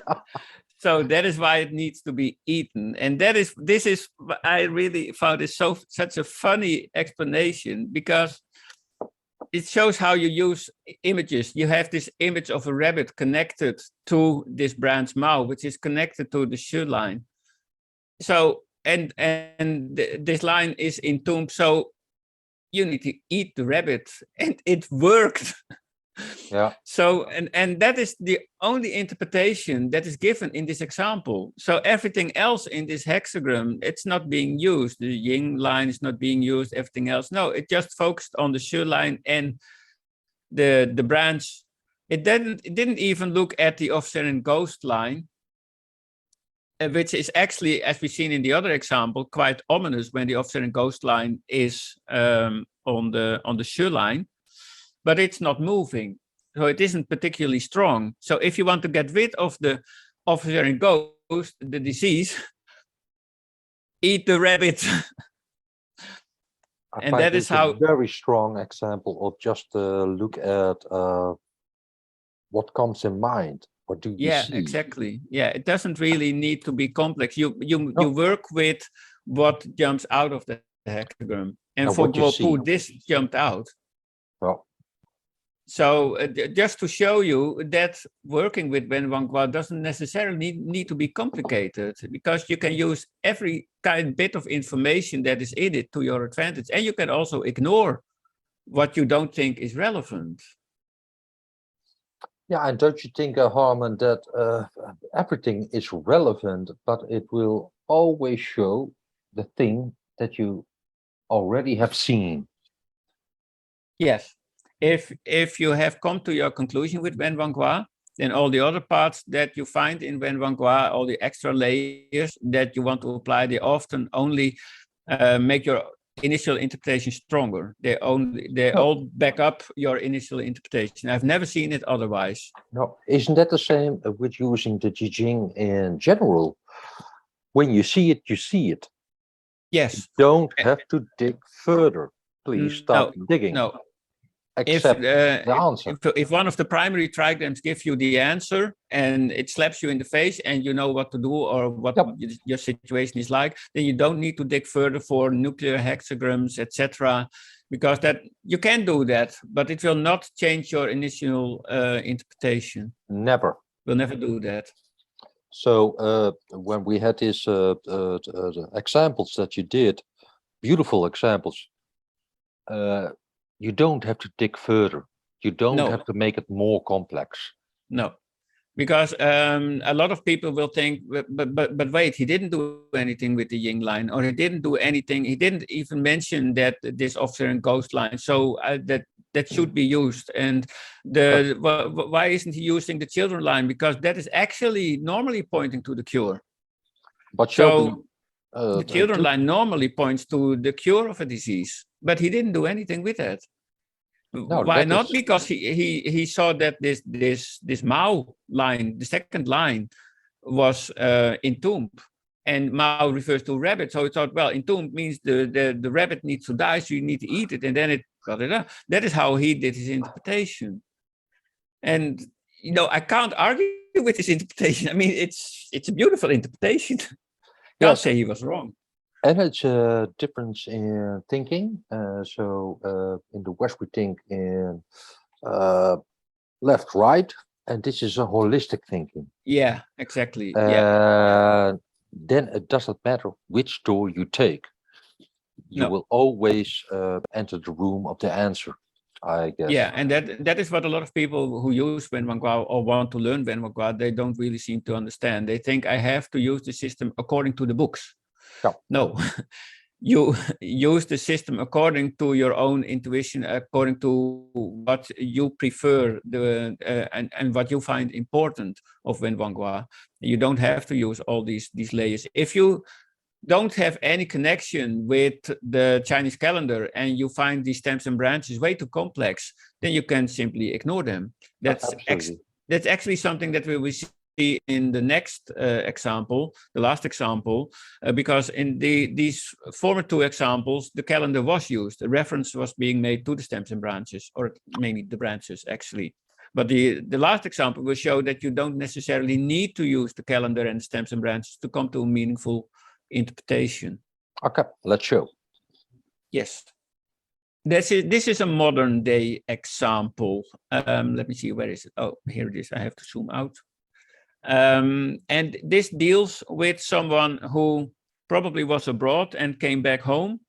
So that is why it needs to be eaten. And this is I really found it such a funny explanation, because it shows how you use images. You have this image of a rabbit connected to this branch Mao, which is connected to the shoe line. So, and this line is in tomb, so you need to eat the rabbit, and it worked. Yeah. So, and that is the only interpretation that is given in this example. So everything else in this hexagram, it's not being used. The yin line is not being used, everything else. No, it just focused on the sure line and the branch. It didn't even look at the officer and ghost line, which is actually, as we've seen in the other example, quite ominous when the officer and ghost line is on the sure line, but it's not moving. So it isn't particularly strong. So if you want to get rid of the officer and ghost, the disease, eat the rabbit. I And find that is this a how, very strong example of just look at what comes in mind. What do you yeah, see? exactly. Yeah, it doesn't really need to be complex. You No. work with what jumps out of the hexagram. And And for what you see. Guopu, this jumped out. Well, So just to show you that working with Wenwanggua doesn't necessarily need to be complicated, because you can use every bit of information that is in it to your advantage. And you can also ignore what you don't think is relevant. yeah, and don't you think, Harman, that everything is relevant, but it will always show the thing that you already have seen? Yes. If you have come to your conclusion with Wenwanggua, then all the other parts that you find in Wenwanggua, all the extra layers that you want to apply, they often only make your initial interpretation stronger. They all back up your initial interpretation. I've never seen it otherwise. No, isn't that the same with using the Jing in general? When you see it, you see it. Yes. Don't have to dig further. Please stop digging. No. Accept the answer. If one of the primary trigrams gives you the answer and it slaps you in the face and you know what to do or what your situation is like, then you don't need to dig further for nuclear hexagrams, etc. Because that you can do that, but it will not change your initial interpretation. Never. We'll never do that. So when we had these examples that you did, beautiful examples, you don't have to dig further. You don't have to make it more complex. No, because a lot of people will think, but wait, he didn't do anything with the yin line, or he didn't do anything. He didn't even mention that this officer and ghost line. So that should be used. And why isn't he using the children line? Because that is actually normally pointing to the cure. But so the children line normally points to the cure of a disease, but he didn't do anything with that. No, why not? Because he saw that this Mao line, the second line, was in tomb, and Mao refers to rabbit. So he thought, well, in tomb means the rabbit needs to die, so you need to eat it, and then it got it up. That is how he did his interpretation, and I can't argue with his interpretation. I mean, it's a beautiful interpretation. Can't say he was wrong. And it's a difference in thinking. So in the West, we think in left, right, and this is a holistic thinking. Yeah, exactly. Then it doesn't matter which door you take. You will always enter the room of the answer, I guess. Yeah, and that is what a lot of people who use Wenwanggua or want to learn Wenwanggua, they don't really seem to understand. They think I have to use the system according to the books. No, you use the system according to your own intuition, according to what you prefer, and what you find important of Wenwanggua. You don't have to use all these layers. If you don't have any connection with the Chinese calendar and you find these stems and branches way too complex, then you can simply ignore them. That's actually something that we will see in the next example, the last example, because in these former two examples, the calendar was used. The reference was being made to the stems and branches, or mainly the branches, actually. But the last example will show that you don't necessarily need to use the calendar and the stems and branches to come to a meaningful interpretation. Okay, let's show. Yes. This is a modern day example. Let me see, where is it? Oh, here it is. I have to zoom out. And this deals with someone who probably was abroad and came back home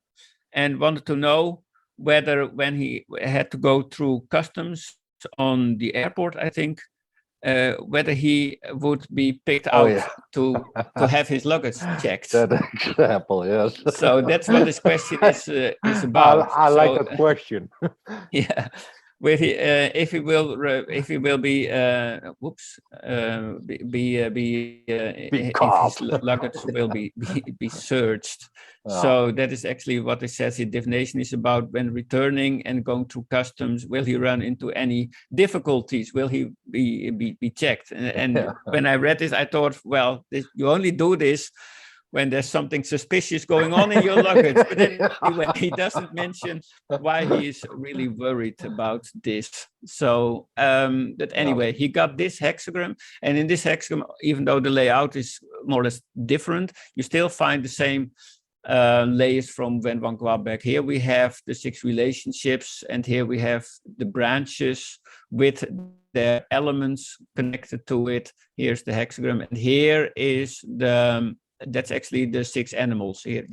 and wanted to know whether, when he had to go through customs on the airport, I think, whether he would be picked out to have his luggage checked. That example, yes. So that's what this question is about. I like that question. Yeah, where he if he will be if his luggage will be searched. So that is actually what it says. The definition is about when returning and going through customs, will he run into any difficulties? Will he be checked? And when I read this, I thought, well, you only do this when there's something suspicious going on in your luggage. But then anyway, he doesn't mention why he is really worried about this. So, but anyway, he got this hexagram. And in this hexagram, even though the layout is more or less different, you still find the same layers from Wenwanggua back. Here we have the 6 relationships, and here we have the branches with the elements connected to it. Here's the hexagram, and here is the... That's actually the 6 animals here.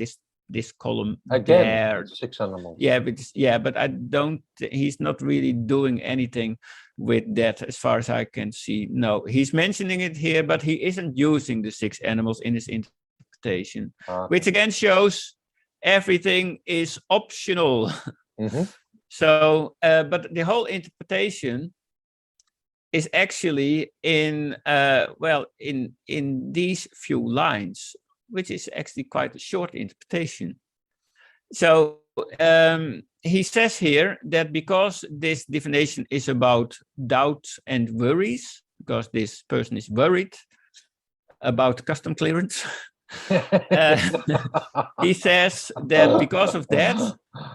This column again, there. 6 animals. Yeah, but I don't. He's not really doing anything with that, as far as I can see. No, he's mentioning it here, but he isn't using the 6 animals in his interpretation, which again shows everything is optional. So, but the whole interpretation is actually in in these few lines, which is actually quite a short interpretation. So he says here that because this definition is about doubts and worries, because this person is worried about custom clearance, he says that because of that,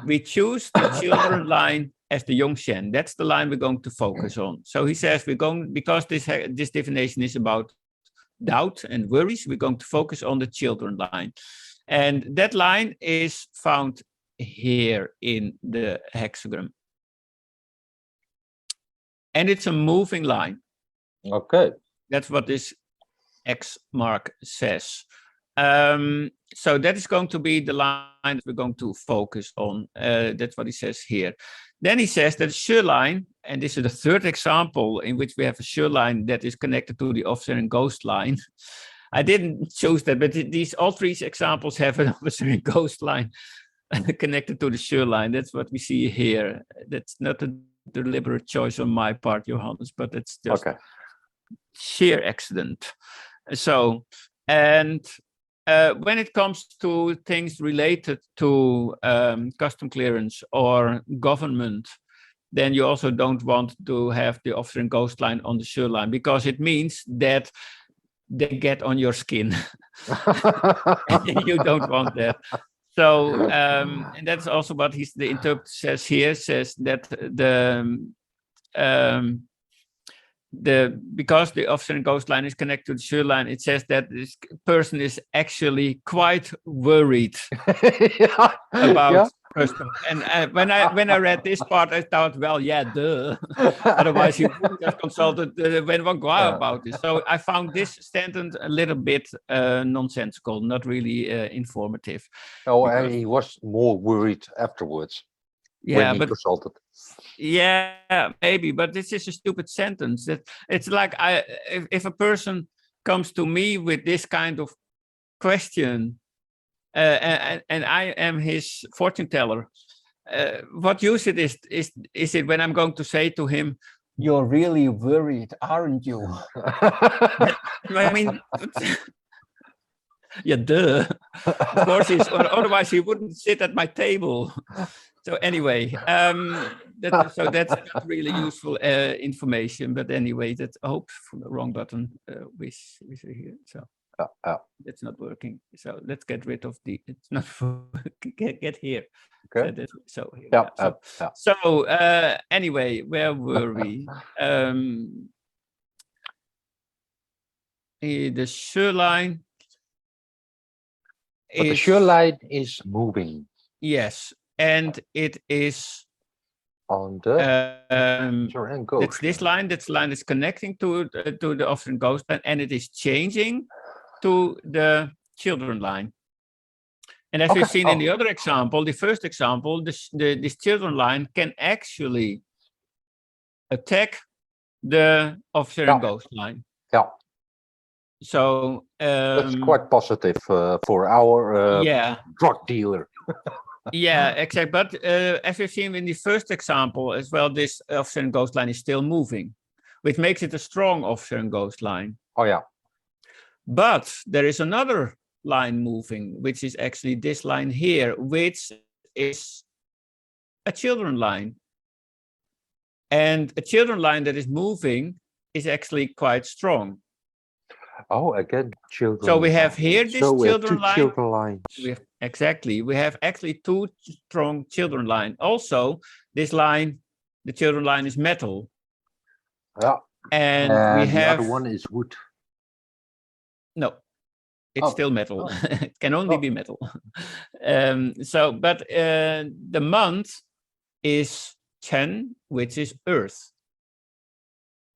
we choose the children line as the Yongshen. That's the line we're going to focus on. So he says because this definition is about doubt and worries, we're going to focus on the children line. And that line is found here in the hexagram. And it's a moving line. Okay. That's what this X mark says. So that is going to be the line that we're going to focus on. That's what he says here. Then he says that Sure line, and this is the third example in which we have a Sure line that is connected to the officer and ghost line. I didn't choose that, but all 3 examples have an officer and ghost line connected to the Sure line. That's what we see here. That's not a deliberate choice on my part, Johannes, but it's just sheer accident. So, and when it comes to things related to custom clearance or government, then you also don't want to have the officer and ghost line on the Sure line, because it means that they get on your skin. You don't want that. So, and that's also what the interpreter says here, says that because the officer and ghost line is connected to the Sure line, it says that this person is actually quite worried about custom. And when I read this part, I thought, well, yeah, duh. Otherwise, he would have consulted Wenwanggua about this. So I found this sentence a little bit nonsensical, not really informative. Oh, and he was more worried afterwards. Yeah, when he consulted. Yeah, maybe, but this is a stupid sentence. That it's like if a person comes to me with this kind of question, and I am his fortune teller. What use it is it when I'm going to say to him, "You're really worried, aren't you?" I mean, yeah, duh. Of course, otherwise he wouldn't sit at my table. So anyway, so that's not really useful information. But anyway, that's the wrong button. With here, so that's not working. So let's get rid of the. It's not get here. Okay. So here. So anyway, where were we? The shoreline. But the shoreline is moving. Yes, and it is on the that's this line. This line is connecting to the Austrian ghost line, and it is changing to the children line. And as we've seen in the other example, the first example, this children line can actually attack the Austrian ghost line. Yeah. So that's quite positive for our drug dealer. Yeah, exactly. But as we've seen in the first example as well, this Austrian ghost line is still moving, which makes it a strong Austrian ghost line. Oh, yeah. But there is another line moving, which is actually this line here, which is a children line. And a children line that is moving is actually quite strong. Oh, again, children. So we have here this children line. Children lines. Exactly. We have actually two strong children line. Also, this line, the children line is metal. Yeah. And we have the other one is wood. No, it's still metal. It can only be metal. But the month is Chen, which is earth.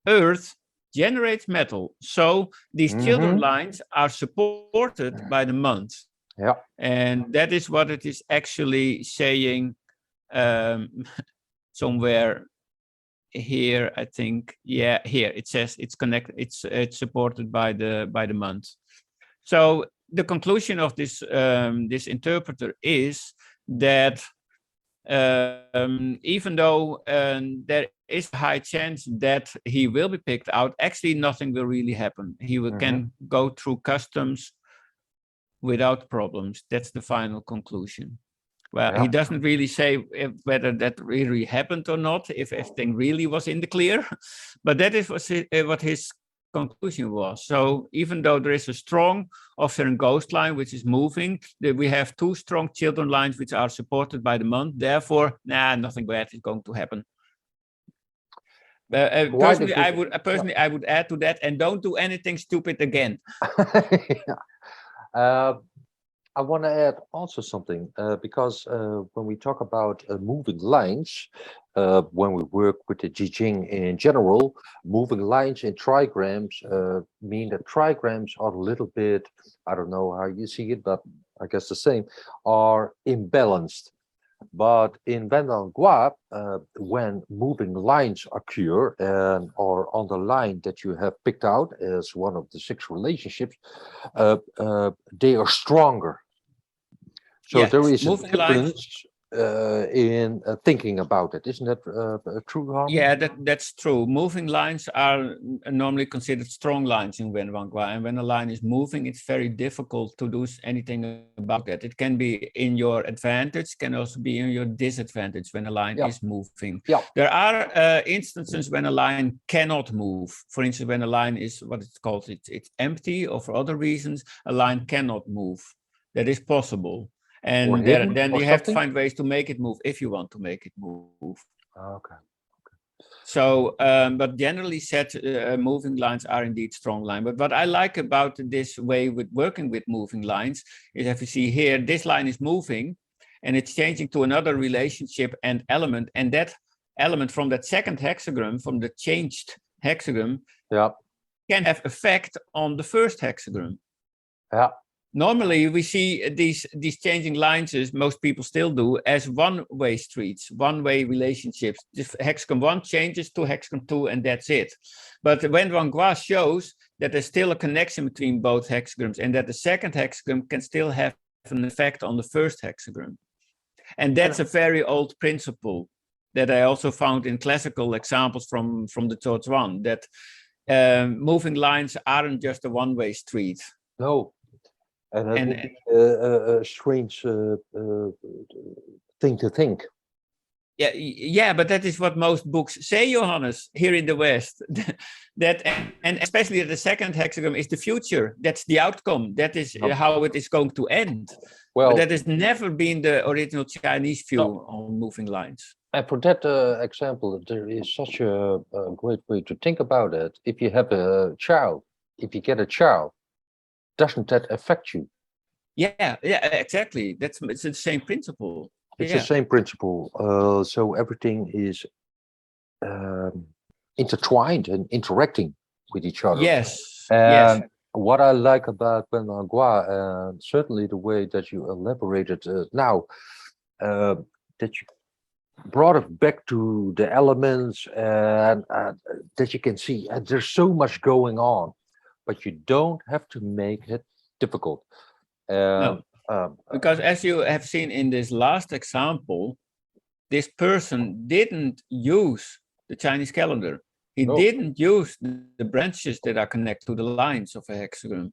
Earth generates metal. So these children lines are supported by the month. Yeah. And that is what it is actually saying somewhere here, I think. Yeah, here it says it's connected, it's supported by the month. So the conclusion of this this interpreter is that even though there is a high chance that he will be picked out, actually nothing will really happen. He can go through customs without problems. That's the final conclusion. Well, he doesn't really say whether that really happened or not, if everything really was in the clear, but that is what his conclusion was. So even though there is a strong Austrian ghost line which is moving, we have two strong children lines which are supported by the month. Therefore, nothing bad is going to happen. Personally, I would add to that, and don't do anything stupid again. I want to add also something because when we talk about moving lines, when we work with the Jijing in general, moving lines in trigrams mean that trigrams are a little bit, I don't know how you see it, but I guess the same, are imbalanced. But in Wenwanggua, when moving lines occur and are on the line that you have picked out as one of the 6 relationships, they are stronger. So there is a difference in thinking about it. Isn't that true, Harm? Yeah, that's true. Moving lines are normally considered strong lines in Wenwanggua. And when a line is moving, it's very difficult to do anything about that. It can be in your advantage, can also be in your disadvantage when a line is moving. Yeah. There are instances when a line cannot move. For instance, when a line is what it's called, it's empty, or for other reasons, a line cannot move. That is possible. And then you have to find ways to make it move if you want to make it move. Okay. So, but generally said, moving lines are indeed strong line. But what I like about this way with working with moving lines is, if you see here, this line is moving and it's changing to another relationship and element. And that element from that second hexagram, from the changed hexagram, can have effect on the first hexagram. Yeah. Normally, we see these changing lines, as most people still do, as one-way streets, one-way relationships. This hexagram 1 changes to hexagram 2, and that's it. But Wenwanggua shows that there's still a connection between both hexagrams, and that the second hexagram can still have an effect on the first hexagram. And that's a very old principle that I also found in classical examples from the Zhuang, that moving lines aren't just a one-way street. No, and that would be a strange thing to think. Yeah, but that is what most books say, Johannes, here in the West. That and especially the second hexagram is the future. That's the outcome. That is how it is going to end. Well, but that has never been the original Chinese view on moving lines. And for that example, there is such a great way to think about it. If you have a child, if you get a child, doesn't that affect you? Yeah, exactly. It's the same principle. It's the same principle. So everything is intertwined and interacting with each other. Yes. And what I like about Wenwanggua, and certainly the way that you elaborated now, that you brought it back to the elements, and that you can see there's so much going on, but you don't have to make it difficult. No. Because as you have seen in this last example, this person didn't use the Chinese calendar. He didn't use the branches that are connected to the lines of a hexagram.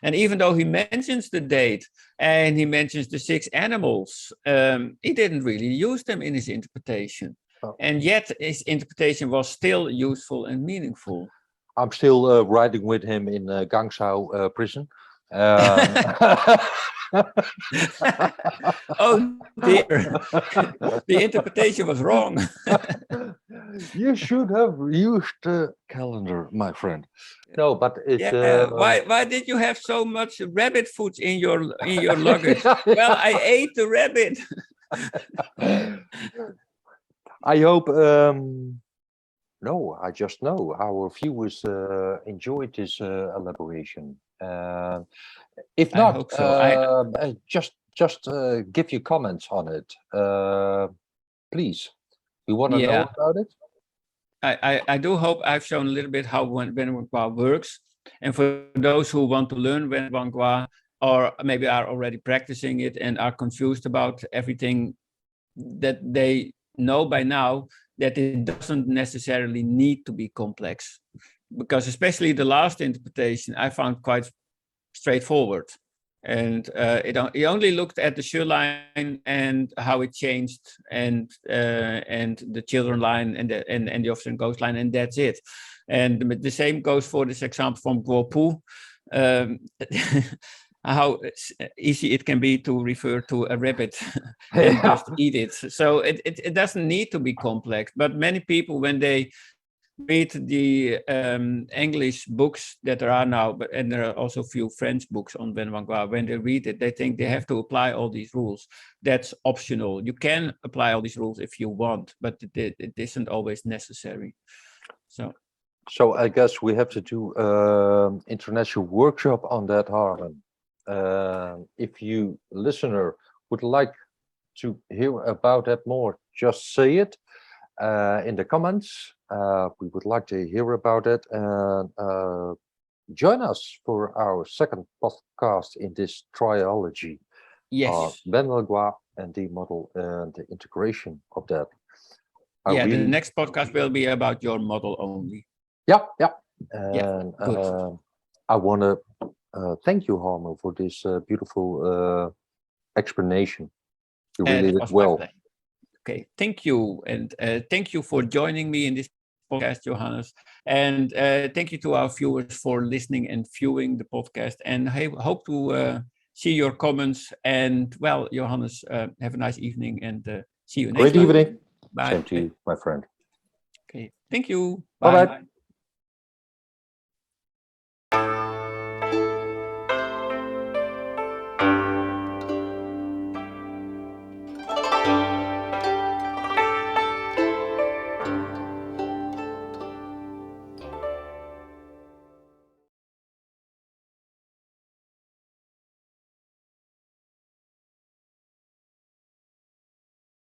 And even though he mentions the date and he mentions the 6 animals, he didn't really use them in his interpretation. And yet his interpretation was still useful and meaningful. I'm still riding with him in Gangsao prison. Oh dear, the interpretation was wrong. You should have used the calendar, my friend. No, but it's why did you have so much rabbit food in your luggage? Well, I ate the rabbit. I hope no, I just know our viewers enjoyed this elaboration. If not, I hope so. Just give your comments on it, please. We want to know about it. I do hope I've shown a little bit how Wenwanggua works, and for those who want to learn Wenwanggua, or maybe are already practicing it and are confused about everything, that they know by now that it doesn't necessarily need to be complex, because especially the last interpretation I found quite straightforward, and it only looked at the Shu line and how it changed, and the children line and the offspring ghost line, and that's it. And the same goes for this example from Guopu. How easy it can be to refer to a rabbit and just eat it. So it doesn't need to be complex, but many people, when they read the English books that there are now, and there are also a few French books on Wenwanggua, when they read it, they think they have to apply all these rules. That's optional. You can apply all these rules if you want, but it isn't always necessary. So I guess we have to do international workshop on that, Harlan. If you, listener, would like to hear about that more, just say it in the comments. We would like to hear about it, and join us for our second podcast in this triology. Yes. Wenwanggua and the model and the integration of that. The next podcast will be about your model only. Yeah. And I want to thank you, Harmo, for this beautiful explanation. You really did well. Okay, thank you. And thank you for joining me in this podcast, Johannes. And thank you to our viewers for listening and viewing the podcast. And I hope to see your comments. And well, Johannes, have a nice evening, and see you next time. Great evening. Bye. Same to you, my friend. Okay, thank you. Bye-bye.